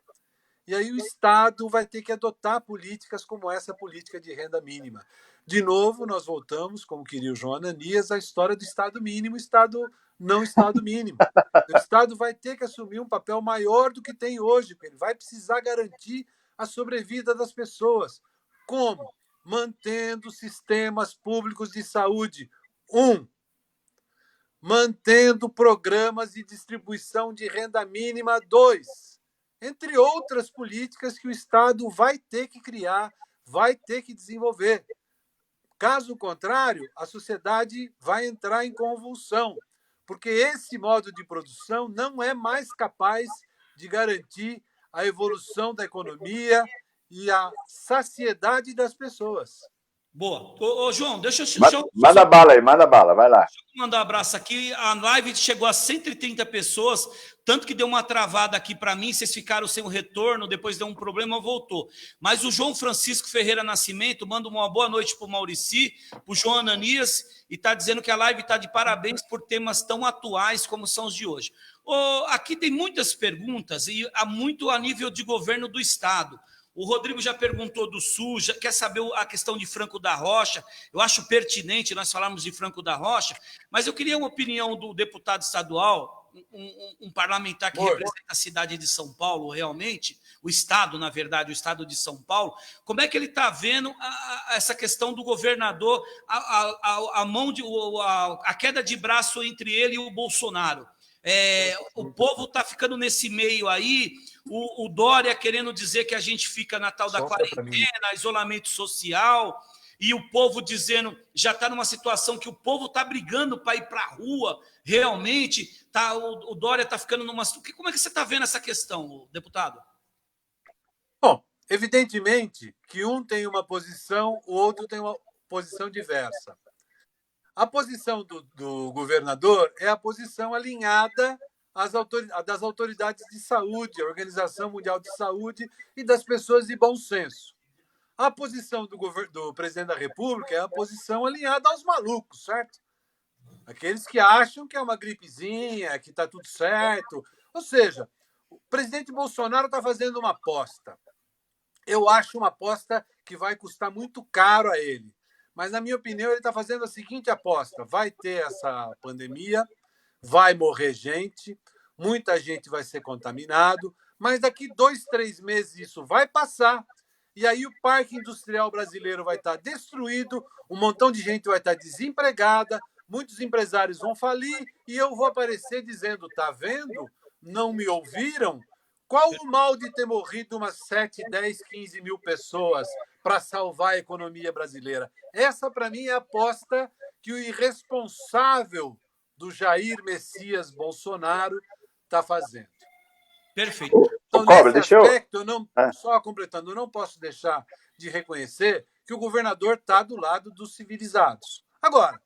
E aí o Estado vai ter que adotar políticas como essa política de renda mínima. De novo, nós voltamos, como queria o João Ananias, à história do Estado mínimo, Estado mínimo. O Estado vai ter que assumir um papel maior do que tem hoje, porque ele vai precisar garantir a sobrevida das pessoas. Como? Mantendo sistemas públicos de saúde. Mantendo programas de distribuição de renda mínima. 2, entre outras políticas que o Estado vai ter que criar, vai ter que desenvolver. Caso contrário, a sociedade vai entrar em convulsão, porque esse modo de produção não é mais capaz de garantir a evolução da economia e a saciedade das pessoas. Boa. Ô João, deixa eu... Manda bala aí, manda bala, vai lá. Deixa eu mandar um abraço aqui. A live chegou a 130 pessoas, tanto que deu uma travada aqui para mim, vocês ficaram sem o retorno, depois deu um problema, voltou. Mas o João Francisco Ferreira Nascimento manda uma boa noite para o Maurici, para o João Ananias, e está dizendo que a live está de parabéns por temas tão atuais como são os de hoje. Aqui tem muitas perguntas, e há muito a nível de governo do Estado. O Rodrigo já perguntou do Sul, já quer saber a questão de Franco da Rocha. Eu acho pertinente nós falarmos de Franco da Rocha, mas eu queria uma opinião do deputado estadual, um parlamentar que representa a cidade de São Paulo, realmente, o Estado, na verdade, o Estado de São Paulo. Como é que ele está vendo essa questão do governador, a queda de braço entre ele e o Bolsonaro? O povo está ficando nesse meio aí, o Dória querendo dizer que a gente fica na tal da quarentena, isolamento social, e o povo dizendo, já está numa situação que o povo está brigando para ir para a rua, realmente, o Dória está ficando numa... Como é que você está vendo essa questão, deputado? Bom, evidentemente que um tem uma posição, o outro tem uma posição diversa. A posição do governador é a posição alinhada das autoridades de saúde, a Organização Mundial de Saúde e das pessoas de bom senso. A posição do presidente da República é a posição alinhada aos malucos, certo? Aqueles que acham que é uma gripezinha, que está tudo certo. Ou seja, o presidente Bolsonaro está fazendo uma aposta. Eu acho uma aposta que vai custar muito caro a ele. Mas, na minha opinião, ele está fazendo a seguinte aposta: vai ter essa pandemia, vai morrer gente, muita gente vai ser contaminado, mas daqui 2, 3 meses isso vai passar, e aí o parque industrial brasileiro vai estar destruído, um montão de gente vai estar desempregada, muitos empresários vão falir, e eu vou aparecer dizendo, tá vendo? Não me ouviram? Qual o mal de ter morrido umas 7, 10, 15 mil pessoas para salvar a economia brasileira? Essa, para mim, é a aposta que o irresponsável do Jair Messias Bolsonaro está fazendo. Perfeito. Então, nesse aspecto, só completando, eu não posso deixar de reconhecer que o governador está do lado dos civilizados. Agora,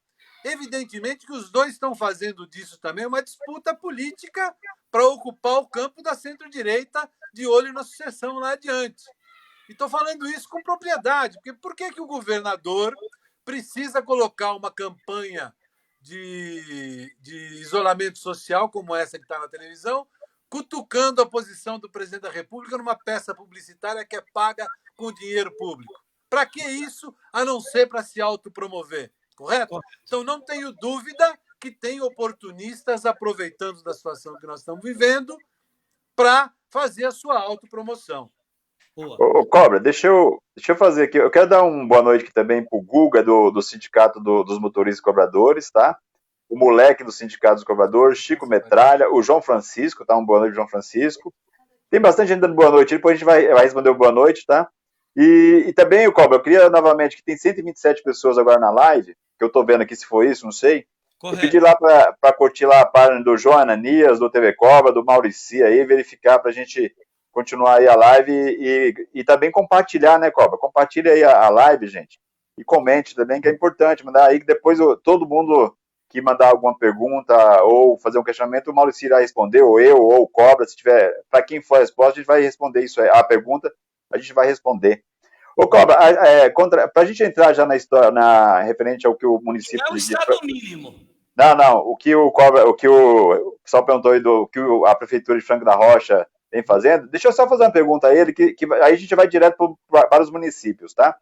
evidentemente que os dois estão fazendo disso também uma disputa política para ocupar o campo da centro-direita de olho na sucessão lá adiante. E estou falando isso com propriedade, porque por que o governador precisa colocar uma campanha de isolamento social como essa que está na televisão, cutucando a posição do presidente da República numa peça publicitária que é paga com dinheiro público? Para que isso, a não ser para se autopromover? Correto? Então, não tenho dúvida que tem oportunistas aproveitando da situação que nós estamos vivendo para fazer a sua autopromoção. Ô, Cobra, deixa eu fazer aqui. Eu quero dar uma boa noite aqui também para o Guga, do Sindicato dos Motoristas e Cobradores, tá? O moleque do Sindicato dos Cobradores, Chico Metralha, o João Francisco, tá? Uma boa noite, João Francisco. Tem bastante gente dando boa noite, depois a gente vai responder o boa noite, tá? E também, Cobra, eu queria novamente, que tem 127 pessoas agora na live, que eu tô vendo aqui se foi isso, não sei. Correto. Eu pedi lá para curtir lá a página do João Ananias, do TV Cobra, do Maurici aí, verificar pra gente continuar aí a live e também compartilhar, né, Cobra? Compartilha aí a live, gente. E comente também, que é importante. Mandar aí que depois todo mundo que mandar alguma pergunta ou fazer um questionamento, o Maurício irá responder, ou eu, ou o Cobra, se tiver, para quem for a resposta, a gente vai responder isso aí. A pergunta, a gente vai responder. Ô, Cobra, para a gente entrar já na história, referente ao que o município... É o estado mínimo. Não, o que o pessoal perguntou aí do que a Prefeitura de Franco da Rocha vem fazendo, deixa eu só fazer uma pergunta a ele, que aí a gente vai direto para os municípios, tá?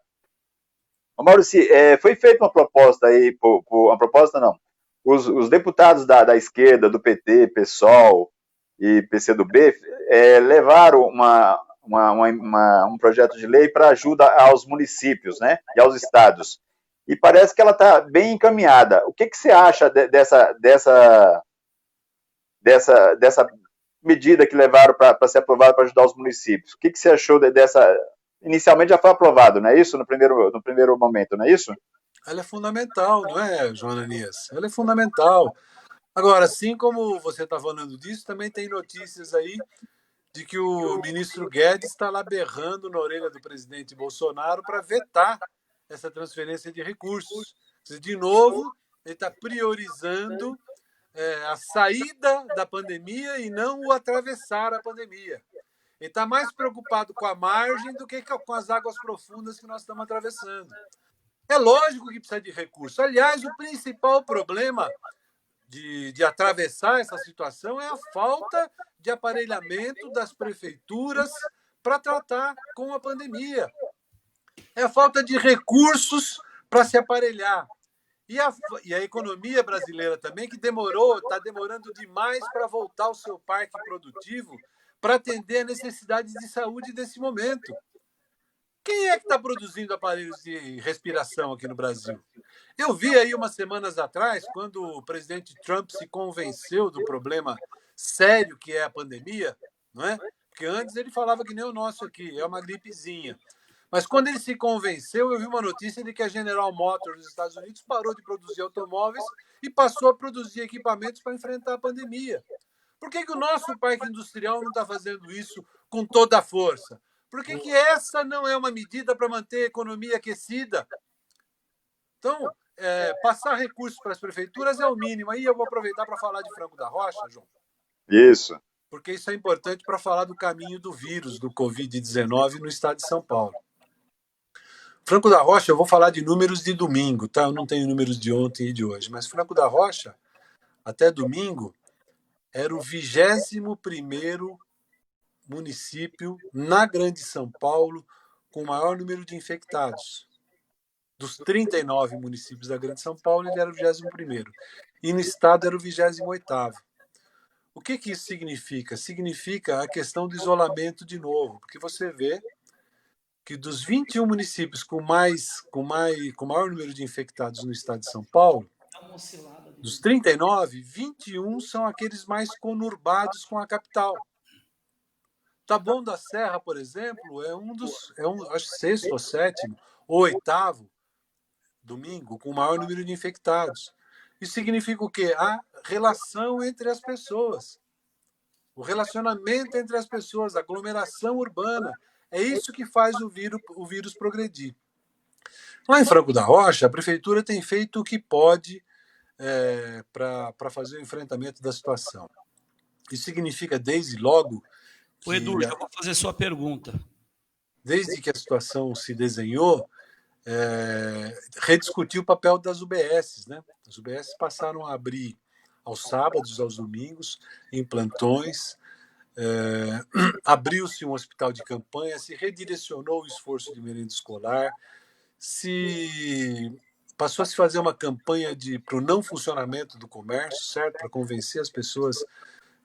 Ô, Maurício, foi feita uma proposta aí, uma proposta não, os deputados da esquerda, do PT, PSOL e PCdoB, levaram um projeto de lei para ajuda aos municípios, né, e aos estados. E parece que ela está bem encaminhada. O que você acha dessa medida que levaram para ser aprovada para ajudar os municípios? O que você achou dessa... Inicialmente já foi aprovado, não é isso? No primeiro momento, não é isso? Ela é fundamental, não é, João Ananias? Ela é fundamental. Agora, assim como você está falando disso, também tem notícias aí de que o ministro Guedes está lá berrando na orelha do presidente Bolsonaro para vetar essa transferência de recursos. De novo, ele está priorizando a saída da pandemia e não o atravessar a pandemia. Ele está mais preocupado com a margem do que com as águas profundas que nós estamos atravessando. É lógico que precisa de recursos. Aliás, o principal problema de atravessar essa situação é a falta de aparelhamento das prefeituras para tratar com a pandemia. É a falta de recursos para se aparelhar. E a economia brasileira também, que está demorando demais para voltar ao seu parque produtivo para atender a necessidades de saúde desse momento. Quem é que está produzindo aparelhos de respiração aqui no Brasil? Eu vi aí umas semanas atrás, quando o presidente Trump se convenceu do problema sério que é a pandemia, não é? Porque antes ele falava que nem o nosso aqui, é uma gripezinha. Mas quando ele se convenceu, eu vi uma notícia de que a General Motors dos Estados Unidos parou de produzir automóveis e passou a produzir equipamentos para enfrentar a pandemia. Por que o nosso parque industrial não está fazendo isso com toda a força? Por que essa não é uma medida para manter a economia aquecida? Então, passar recursos para as prefeituras é o mínimo. Aí eu vou aproveitar para falar de Franco da Rocha, João. Isso. Porque isso é importante para falar do caminho do vírus, do Covid-19 no estado de São Paulo. Franco da Rocha, eu vou falar de números de domingo, tá? Eu não tenho números de ontem e de hoje, mas Franco da Rocha, até domingo, era o 21º município na Grande São Paulo com o maior número de infectados. Dos 39 municípios da Grande São Paulo, ele era o 21º. E no estado era o 28º. O que isso significa? Significa a questão do isolamento de novo, porque você vê que dos 21 municípios com maior número de infectados no estado de São Paulo, dos 39, 21 são aqueles mais conurbados com a capital. Taboão da Serra, por exemplo, acho sexto ou sétimo, ou oitavo domingo com o maior número de infectados. Isso significa o quê? A relação entre as pessoas. O relacionamento entre as pessoas, a aglomeração urbana. É isso que faz o vírus progredir. Lá em Franco da Rocha, a prefeitura tem feito o que pode para fazer o enfrentamento da situação. Isso significa, desde logo... O Edu, já vou fazer sua pergunta. Desde que a situação se desenhou, rediscutir o papel das UBSs, né? As UBSs passaram a abrir aos sábados, aos domingos, em plantões. Abriu-se um hospital de campanha, se redirecionou o esforço de merenda escolar, passou a se fazer uma campanha para o não funcionamento do comércio, certo? Para convencer as pessoas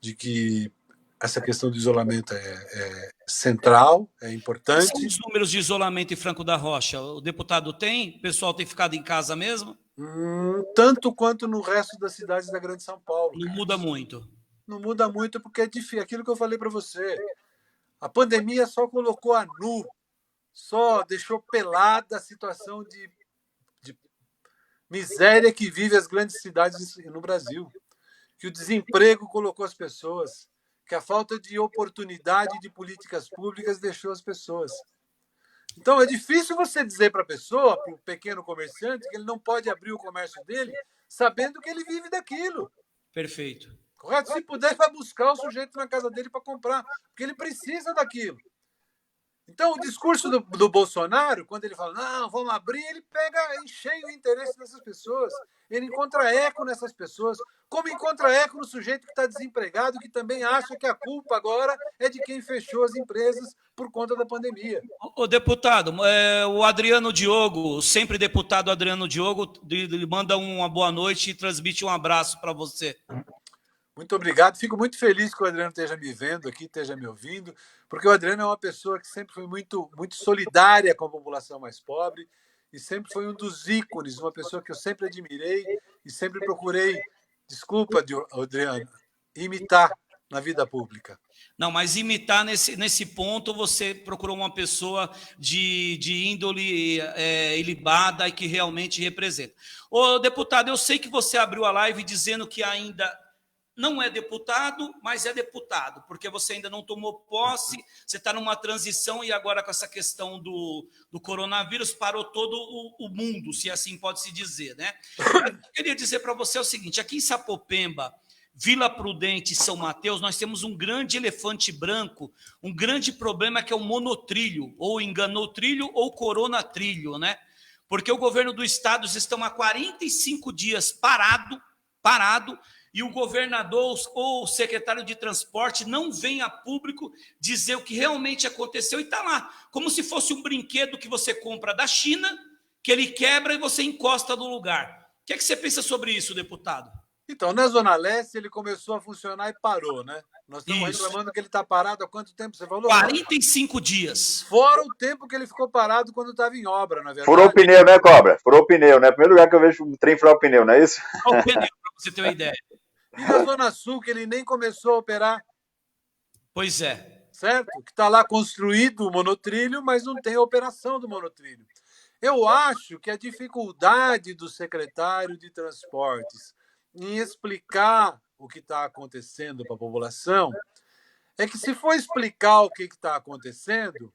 de que essa questão do isolamento é central, é importante. Quais são os números de isolamento em Franco da Rocha? O deputado tem? O pessoal tem ficado em casa mesmo? Tanto quanto no resto das cidades da Grande São Paulo. Não muda muito. Não muda muito porque é difícil. Aquilo que eu falei para você. A pandemia só colocou a nu, só deixou pelada a situação de miséria que vive as grandes cidades no Brasil. Que o desemprego colocou as pessoas, que a falta de oportunidade de políticas públicas deixou as pessoas. Então, é difícil você dizer para a pessoa, para o pequeno comerciante, que ele não pode abrir o comércio dele sabendo que ele vive daquilo. Perfeito. Correto? Se puder, vai buscar o sujeito na casa dele para comprar, porque ele precisa daquilo. Então, o discurso do Bolsonaro, quando ele fala, não, vamos abrir, ele pega em cheio o interesse dessas pessoas. Ele encontra eco nessas pessoas, como encontra eco no sujeito que está desempregado, que também acha que a culpa agora é de quem fechou as empresas por conta da pandemia. O deputado, o Adriano Diogo, sempre deputado Adriano Diogo, manda uma boa noite e transmite um abraço para você. Muito obrigado. Fico muito feliz que o Adriano esteja me vendo aqui, esteja me ouvindo, porque o Adriano é uma pessoa que sempre foi muito solidária com a população mais pobre e sempre foi um dos ícones, uma pessoa que eu sempre admirei e sempre procurei, desculpa, Adriano, imitar na vida pública. Não, mas imitar nesse ponto, você procurou uma pessoa de índole ilibada e que realmente representa. Ô, deputado, eu sei que você abriu a live dizendo que ainda não é deputado, mas é deputado, porque você ainda não tomou posse, você está numa transição e agora com essa questão do coronavírus parou todo o mundo, se assim pode-se dizer, né? Eu queria dizer para você o seguinte, aqui em Sapopemba, Vila Prudente e São Mateus, nós temos um grande elefante branco, um grande problema que é o monotrilho, ou enganotrilho ou coronatrilho, né? Porque o governo do estado estão há 45 dias parado, e o governador ou o secretário de transporte não vem a público dizer o que realmente aconteceu e está lá, como se fosse um brinquedo que você compra da China, que ele quebra e você encosta no lugar. O que é que você pensa sobre isso, deputado? Então, na Zona Leste, ele começou a funcionar e parou, né? Nós estamos reclamando que ele está parado há quanto tempo, você falou? 45 dias. Fora o tempo que ele ficou parado quando estava em obra, na verdade. Furou o pneu, né, Cobra? Furou o pneu, né? Primeiro lugar que eu vejo um trem furar o pneu, não é isso? Furou o pneu, para você ter uma ideia. E na Zona Sul, que ele nem começou a operar. Pois é. Certo? Que está lá construído o monotrilho, mas não tem a operação do monotrilho. Eu acho que a dificuldade do secretário de Transportes em explicar o que está acontecendo para a população é que, se for explicar o que está acontecendo,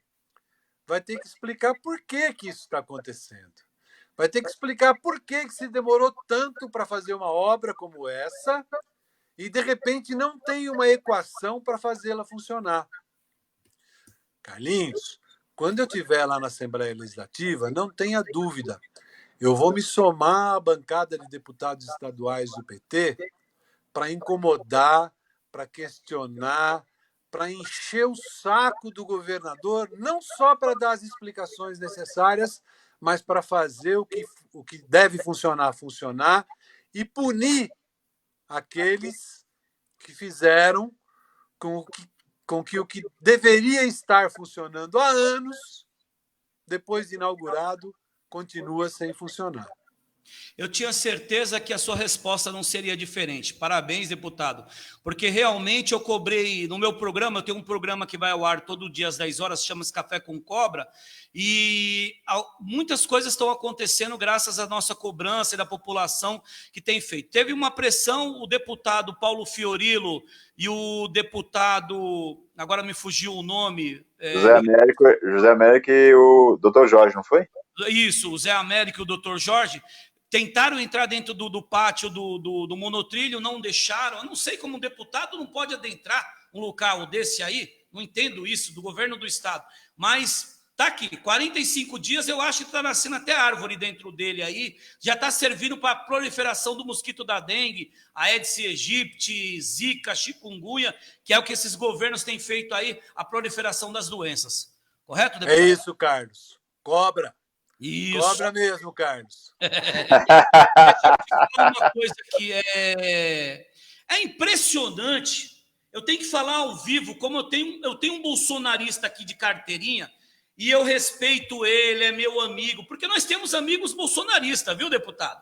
vai ter que explicar por que isso está acontecendo. Vai ter que explicar por que se demorou tanto para fazer uma obra como essa e, de repente, não tem uma equação para fazê-la funcionar. Carlinhos, quando eu estiver lá na Assembleia Legislativa, não tenha dúvida, eu vou me somar à bancada de deputados estaduais do PT para incomodar, para questionar, para encher o saco do governador, não só para dar as explicações necessárias, mas para fazer o que deve funcionar e punir aqueles que fizeram com que o que deveria estar funcionando há anos, depois de inaugurado, continua sem funcionar. Eu tinha certeza que a sua resposta não seria diferente. Parabéns, deputado. Porque realmente eu cobrei, no meu programa, eu tenho um programa que vai ao ar todo dia às 10 horas, chama-se Café com Cobra, e muitas coisas estão acontecendo graças à nossa cobrança e da população que tem feito. Teve uma pressão, o deputado Paulo Fiorilo e o deputado, agora me fugiu o nome... José Américo e o Dr. Jorge, não foi? Isso, o Zé Américo e o Dr. Jorge tentaram entrar dentro do pátio do monotrilho, não deixaram. Eu não sei como um deputado não pode adentrar um local desse aí, não entendo isso, do governo do estado. Mas está aqui, 45 dias, eu acho que está nascendo até árvore dentro dele aí, já está servindo para a proliferação do mosquito da dengue, a Aedes aegypti, Zika, chikungunya, que é o que esses governos têm feito aí, a proliferação das doenças. Correto, deputado? É isso, Carlos. Cobra. Isso. Cobra mesmo, Carlos. Uma coisa que é impressionante. Eu tenho que falar ao vivo, como eu tenho um bolsonarista aqui de carteirinha, e eu respeito ele, é meu amigo, porque nós temos amigos bolsonaristas, viu, deputado?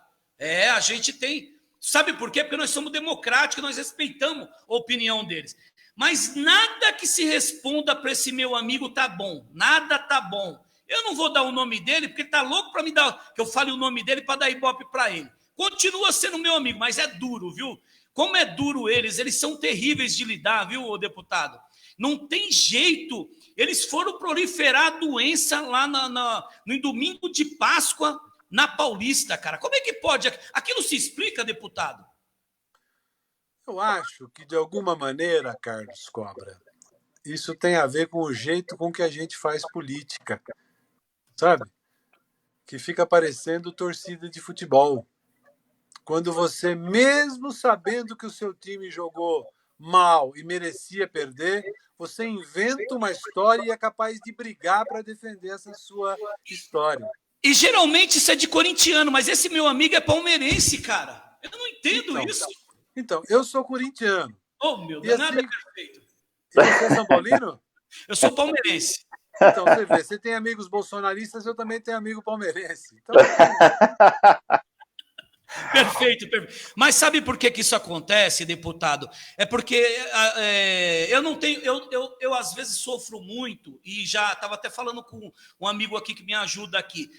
A gente tem. Sabe por quê? Porque nós somos democráticos, nós respeitamos a opinião deles. Mas nada que se responda para esse meu amigo tá bom. Nada tá bom. Eu não vou dar o nome dele, porque ele está louco para me dar, que eu fale o nome dele para dar ibope para ele. Continua sendo meu amigo, mas é duro, viu? Como é duro eles são terríveis de lidar, viu, ô deputado? Não tem jeito. Eles foram proliferar a doença lá no domingo de Páscoa, na Paulista, cara. Como é que pode? Aquilo se explica, deputado? Eu acho que, de alguma maneira, Carlos Cobra, isso tem a ver com o jeito com que a gente faz política, sabe? Que fica parecendo torcida de futebol. Quando você, mesmo sabendo que o seu time jogou mal e merecia perder, você inventa uma história e é capaz de brigar para defender essa sua história. E geralmente isso é de corintiano, mas esse meu amigo é palmeirense, cara. Eu não entendo isso. Então, eu sou corintiano. Oh, meu Deus, nada é perfeito. E você é São Paulino? Eu sou palmeirense. Então, você vê, você tem amigos bolsonaristas, eu também tenho amigo palmeirense. Então, Perfeito, perfeito. Mas sabe por que isso acontece, deputado? É porque eu não tenho, eu às vezes sofro muito, e já estava até falando com um amigo aqui que me ajuda aqui.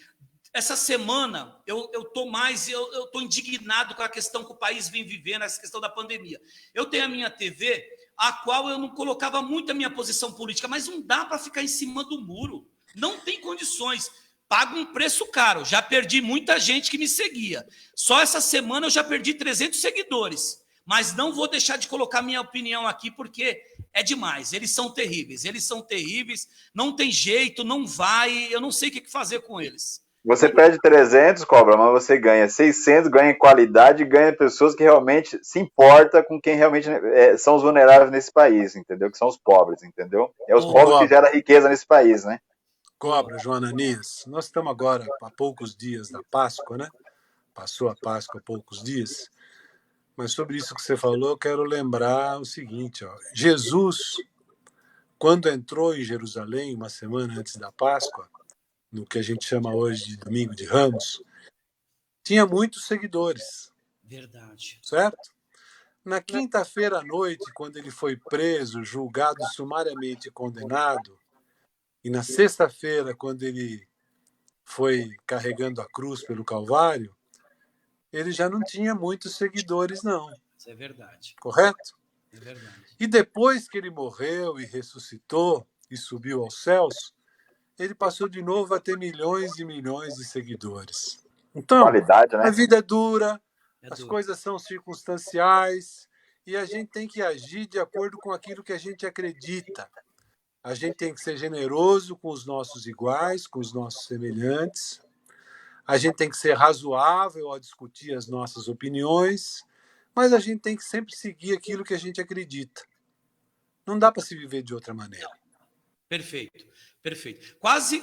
Essa semana eu estou indignado com a questão que o país vem vivendo, essa questão da pandemia. Eu tenho a minha TV, a qual eu não colocava muito a minha posição política, mas não dá para ficar em cima do muro. Não tem condições. Pago um preço caro. Já perdi muita gente que me seguia. Só essa semana eu já perdi 300 seguidores. Mas não vou deixar de colocar minha opinião aqui, porque é demais. Eles são terríveis. Não tem jeito, não vai. Eu não sei o que fazer com eles. Você perde 300, Cobra, mas você ganha 600, ganha qualidade, ganha pessoas que realmente se importam com quem realmente são os vulneráveis nesse país, entendeu? Que são os pobres, entendeu? É os pobres que geram riqueza nesse país, né? Cobra, João Ananias, nós estamos agora há poucos dias da Páscoa, né? Passou a Páscoa há poucos dias. Mas sobre isso que você falou, eu quero lembrar o seguinte, ó. Jesus, quando entrou em Jerusalém, uma semana antes da Páscoa, no que a gente chama hoje de Domingo de Ramos, tinha muitos seguidores. Verdade. Certo? Na quinta-feira à noite, quando ele foi preso, julgado sumariamente e condenado, e na sexta-feira, quando ele foi carregando a cruz pelo Calvário, ele já não tinha muitos seguidores, não. Isso é verdade. Correto? É verdade. E depois que ele morreu e ressuscitou e subiu aos céus, ele passou de novo a ter milhões e milhões de seguidores. Então, qualidade, né? A vida é dura, as coisas são circunstanciais e a gente tem que agir de acordo com aquilo que a gente acredita. A gente tem que ser generoso com os nossos iguais, com os nossos semelhantes. A gente tem que ser razoável ao discutir as nossas opiniões, mas a gente tem que sempre seguir aquilo que a gente acredita. Não dá para se viver de outra maneira. Perfeito. Quase,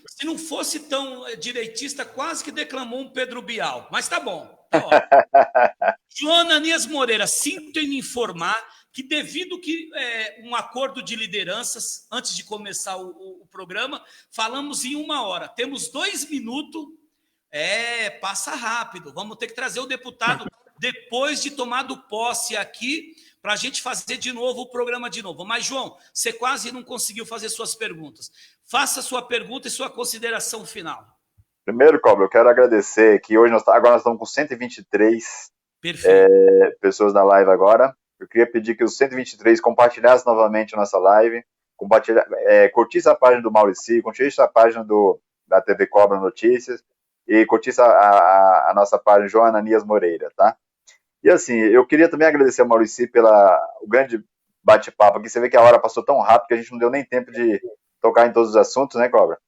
se não fosse tão direitista, quase que declamou um Pedro Bial. Mas tá bom. João Ananias Moreira, sinto em me informar que devido que um acordo de lideranças, antes de começar o programa, falamos em 1 hora. Temos 2 minutos. Passa rápido. Vamos ter que trazer o deputado depois de tomado posse aqui, para a gente fazer de novo o programa de novo. Mas, João, você quase não conseguiu fazer suas perguntas. Faça sua pergunta e sua consideração final. Primeiro, Cobra, eu quero agradecer que hoje agora nós estamos com 123 pessoas na live agora. Eu queria pedir que os 123 compartilhassem novamente a nossa live, curtisse a página do Maurici, curtisse a página da TV Cobra Notícias e curtisse a nossa página João Ananias Moreira, tá? E assim, eu queria também agradecer ao Maurici o grande bate-papo aqui. Você vê que a hora passou tão rápido que a gente não deu nem tempo de tocar em todos os assuntos, né, Cobra?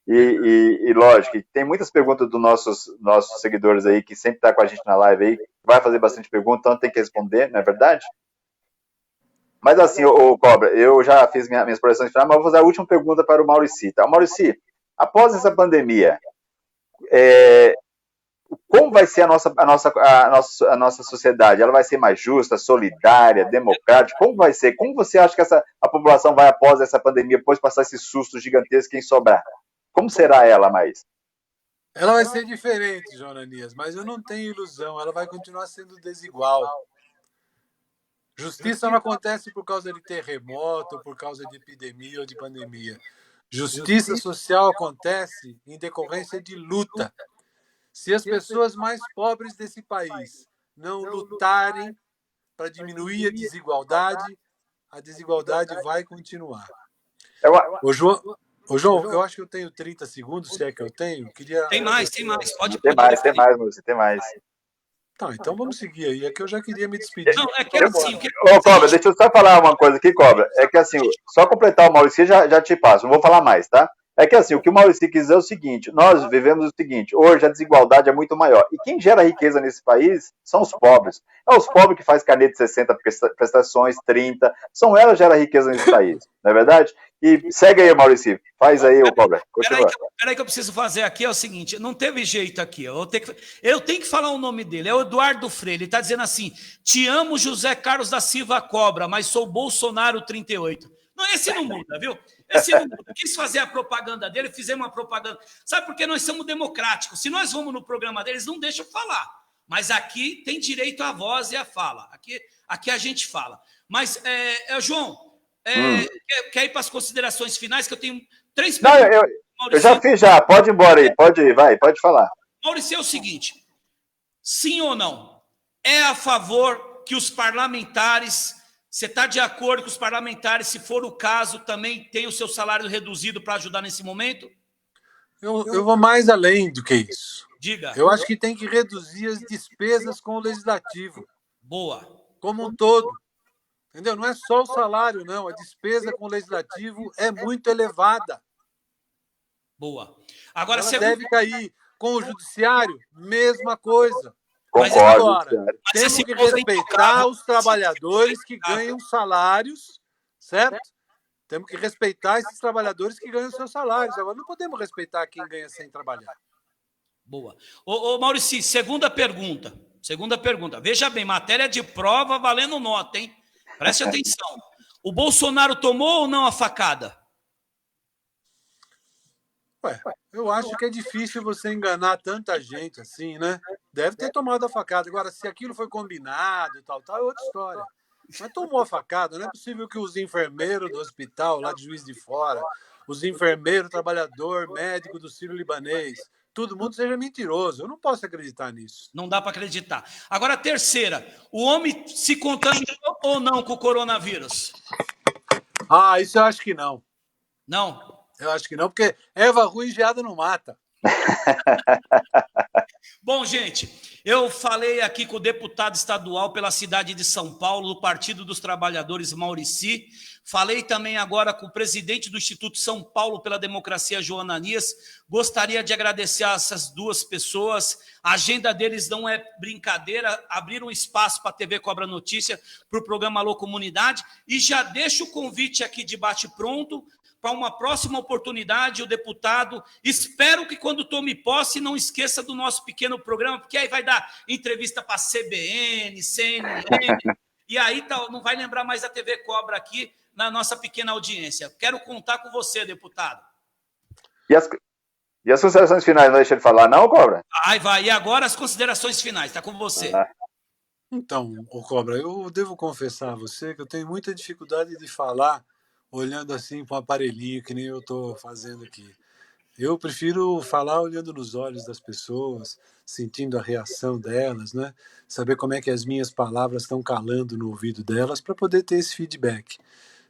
E lógico, tem muitas perguntas dos nossos seguidores aí, que sempre tá com a gente na live aí, vai fazer bastante pergunta, então tem que responder, não é verdade? Mas assim, ô Cobra, eu já fiz minhas projeções finais, mas vou fazer a última pergunta para o Maurici, tá? Maurici, após essa pandemia, como vai ser a nossa sociedade? Ela vai ser mais justa, solidária, democrática? Como vai ser? Como você acha que a população vai após essa pandemia, depois de passar esse susto gigantesco quem sobrar? Como será ela mais? Ela vai ser diferente, João Ananias, mas eu não tenho ilusão. Ela vai continuar sendo desigual. Justiça não acontece por causa de terremoto, por causa de epidemia ou de pandemia. Justiça social acontece em decorrência de luta. Se as pessoas mais pobres desse país não lutarem para diminuir a desigualdade vai continuar. Eu, Ô, João, eu acho que eu tenho 30 segundos, se é que eu tenho. Queria Tem mais, pode tem mais, referir. Maurício, tem mais. Tá, então vamos seguir aí. É que eu já queria me despedir. Não, é que assim, Ô, Cobra, deixa eu só falar uma coisa aqui, Cobra. É que assim, só completar o Maurício, já te passo, não vou falar mais, tá? É que assim, o que o Maurício quis dizer é o seguinte, nós vivemos o seguinte, hoje a desigualdade é muito maior. E quem gera riqueza nesse país são os pobres. É os pobres que faz caneta de 60 prestações, 30. São elas que geram riqueza nesse país, não é verdade? E segue aí, Maurício. Faz aí, ô Cobra. Continua. Peraí que eu preciso fazer aqui, é o seguinte, não teve jeito aqui, eu tenho que falar o nome dele, é o Eduardo Freire, ele está dizendo assim, te amo José Carlos da Silva Cobra, mas sou Bolsonaro 38. Não, esse não muda, viu? Esse não muda. Quis fazer a propaganda dele, fizemos uma propaganda. Sabe por que nós somos democráticos? Se nós vamos no programa deles, não deixam falar. Mas aqui tem direito à voz e à fala. Aqui a gente fala. Mas, João, quer ir para as considerações finais, que eu tenho 3 perguntas. Não, eu já fiz já. Pode ir embora aí. Pode ir, vai, pode falar. Maurício, é o seguinte. Sim ou não? É a favor que os parlamentares... Você está de acordo que os parlamentares, se for o caso, também tenham o seu salário reduzido para ajudar nesse momento? Eu vou mais além do que isso. Diga. Eu acho que tem que reduzir as despesas com o legislativo. Boa. Como um todo. Entendeu? Não é só o salário, não. A despesa com o legislativo é muito elevada. Boa. Agora, ela deve cair. Com o judiciário, mesma coisa. Concordo. Agora, temos que respeitar os trabalhadores que ganham salários, certo? Temos que respeitar esses trabalhadores que ganham seus salários. Agora, não podemos respeitar quem ganha sem trabalhar. Boa. Ô Maurício, segunda pergunta. Veja bem, matéria de prova valendo nota, hein? Preste atenção. O Bolsonaro tomou ou não a facada? Ué, eu acho que é difícil você enganar tanta gente assim, né? Deve ter tomado a facada. Agora, se aquilo foi combinado e tal, é outra história. Mas tomou a facada. Não é possível que os enfermeiros do hospital, lá de Juiz de Fora, os enfermeiros, trabalhador, médico do Sírio-Libanês, todo mundo seja mentiroso. Eu não posso acreditar nisso. Não dá para acreditar. Agora, terceira, o homem se contaminou ou não com o coronavírus? Ah, isso eu acho que não. Não? Eu acho que não, porque erva ruim geada não mata. Bom, gente, eu falei aqui com o deputado estadual pela cidade de São Paulo, do Partido dos Trabalhadores, Maurici. Falei também agora com o presidente do Instituto São Paulo pela Democracia, João Ananias. Gostaria de agradecer a essas duas pessoas. A agenda deles não é brincadeira. Abriram espaço para a TV Cobra Notícia, para o programa Alô Comunidade. E já deixo o convite aqui de bate-pronto para uma próxima oportunidade, o deputado, espero que quando tome posse não esqueça do nosso pequeno programa, porque aí vai dar entrevista para CBN, CNN, e aí não vai lembrar mais da TV Cobra aqui na nossa pequena audiência. Quero contar com você, deputado. E as considerações finais, não deixa ele falar não, Cobra? Vai, e agora as considerações finais, está com você. Então, Cobra, eu devo confessar a você que eu tenho muita dificuldade de falar olhando assim para um aparelhinho, que nem eu estou fazendo aqui. Eu prefiro falar olhando nos olhos das pessoas, sentindo a reação delas, né? Saber como é que as minhas palavras estão calando no ouvido delas para poder ter esse feedback.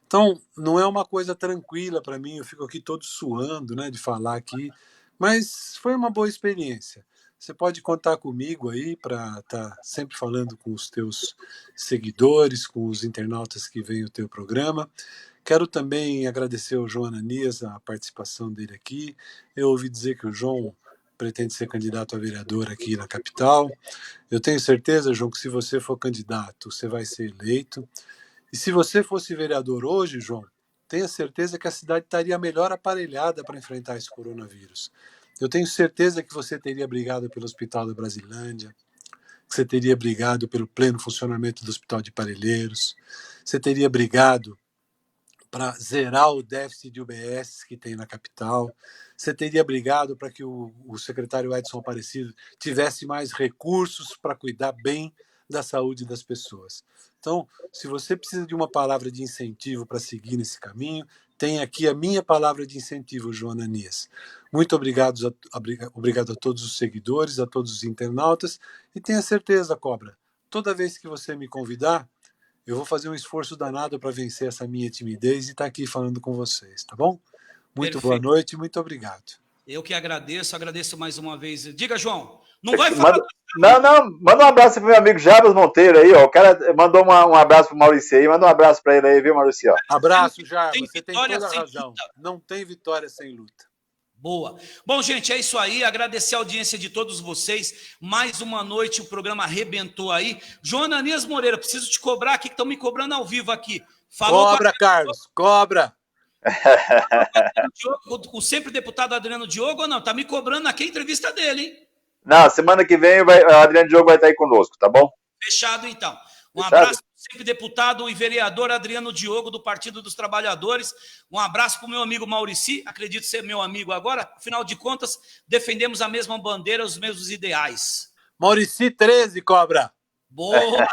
Então, não é uma coisa tranquila para mim, eu fico aqui todo suando, né, de falar aqui, mas foi uma boa experiência. Você pode contar comigo aí para estar sempre falando com os teus seguidores, com os internautas que veem o teu programa. Quero também agradecer ao João Ananias a participação dele aqui. Eu ouvi dizer que o João pretende ser candidato a vereador aqui na capital. Eu tenho certeza, João, que se você for candidato, você vai ser eleito. E se você fosse vereador hoje, João, tenha certeza que a cidade estaria melhor aparelhada para enfrentar esse coronavírus. Eu tenho certeza que você teria brigado pelo Hospital da Brasilândia, que você teria brigado pelo pleno funcionamento do Hospital de Parelheiros, você teria brigado para zerar o déficit de UBS que tem na capital. Você teria brigado para que o secretário Edson Aparecido tivesse mais recursos para cuidar bem da saúde das pessoas. Então, se você precisa de uma palavra de incentivo para seguir nesse caminho, tem aqui a minha palavra de incentivo, João Ananias. Muito obrigado a todos os seguidores, a todos os internautas, e tenha certeza, Cobra, toda vez que você me convidar, eu vou fazer um esforço danado para vencer essa minha timidez e estar aqui falando com vocês, tá bom? Muito boa noite e muito obrigado. Eu que agradeço mais uma vez. Diga, João, não vai falar... Não, manda um abraço pro meu amigo Jarbas Monteiro aí, ó. O cara mandou um abraço pro Maurício aí, manda um abraço para ele aí, viu, Maurício? Abraço, Jarbas, você tem toda a razão. Luta. Não tem vitória sem luta. Boa. Bom, gente, é isso aí. Agradecer a audiência de todos vocês. Mais uma noite, o programa arrebentou aí. João Ananias Moreira, preciso te cobrar aqui, que estão me cobrando ao vivo aqui. Falou cobra, Carlos, cobra. O sempre deputado Adriano Diogo ou não? Tá me cobrando aqui a entrevista dele, hein? Não, semana que vem o Adriano Diogo vai estar aí conosco, tá bom? Fechado, então. Abraço para o sempre deputado e vereador Adriano Diogo, do Partido dos Trabalhadores. Um abraço para o meu amigo Maurici, acredito ser meu amigo agora. Afinal de contas, defendemos a mesma bandeira, os mesmos ideais. Maurici 13, cobra. Boa!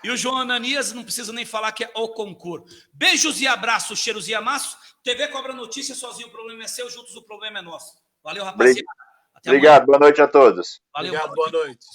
E o João Ananias, não preciso nem falar que é o concurso. Beijos e abraços, cheiros e amassos. TV Cobra Notícias, sozinho o problema é seu, juntos o problema é nosso. Valeu, rapaziada. Obrigado, boa noite a todos. Valeu, obrigado, boa noite.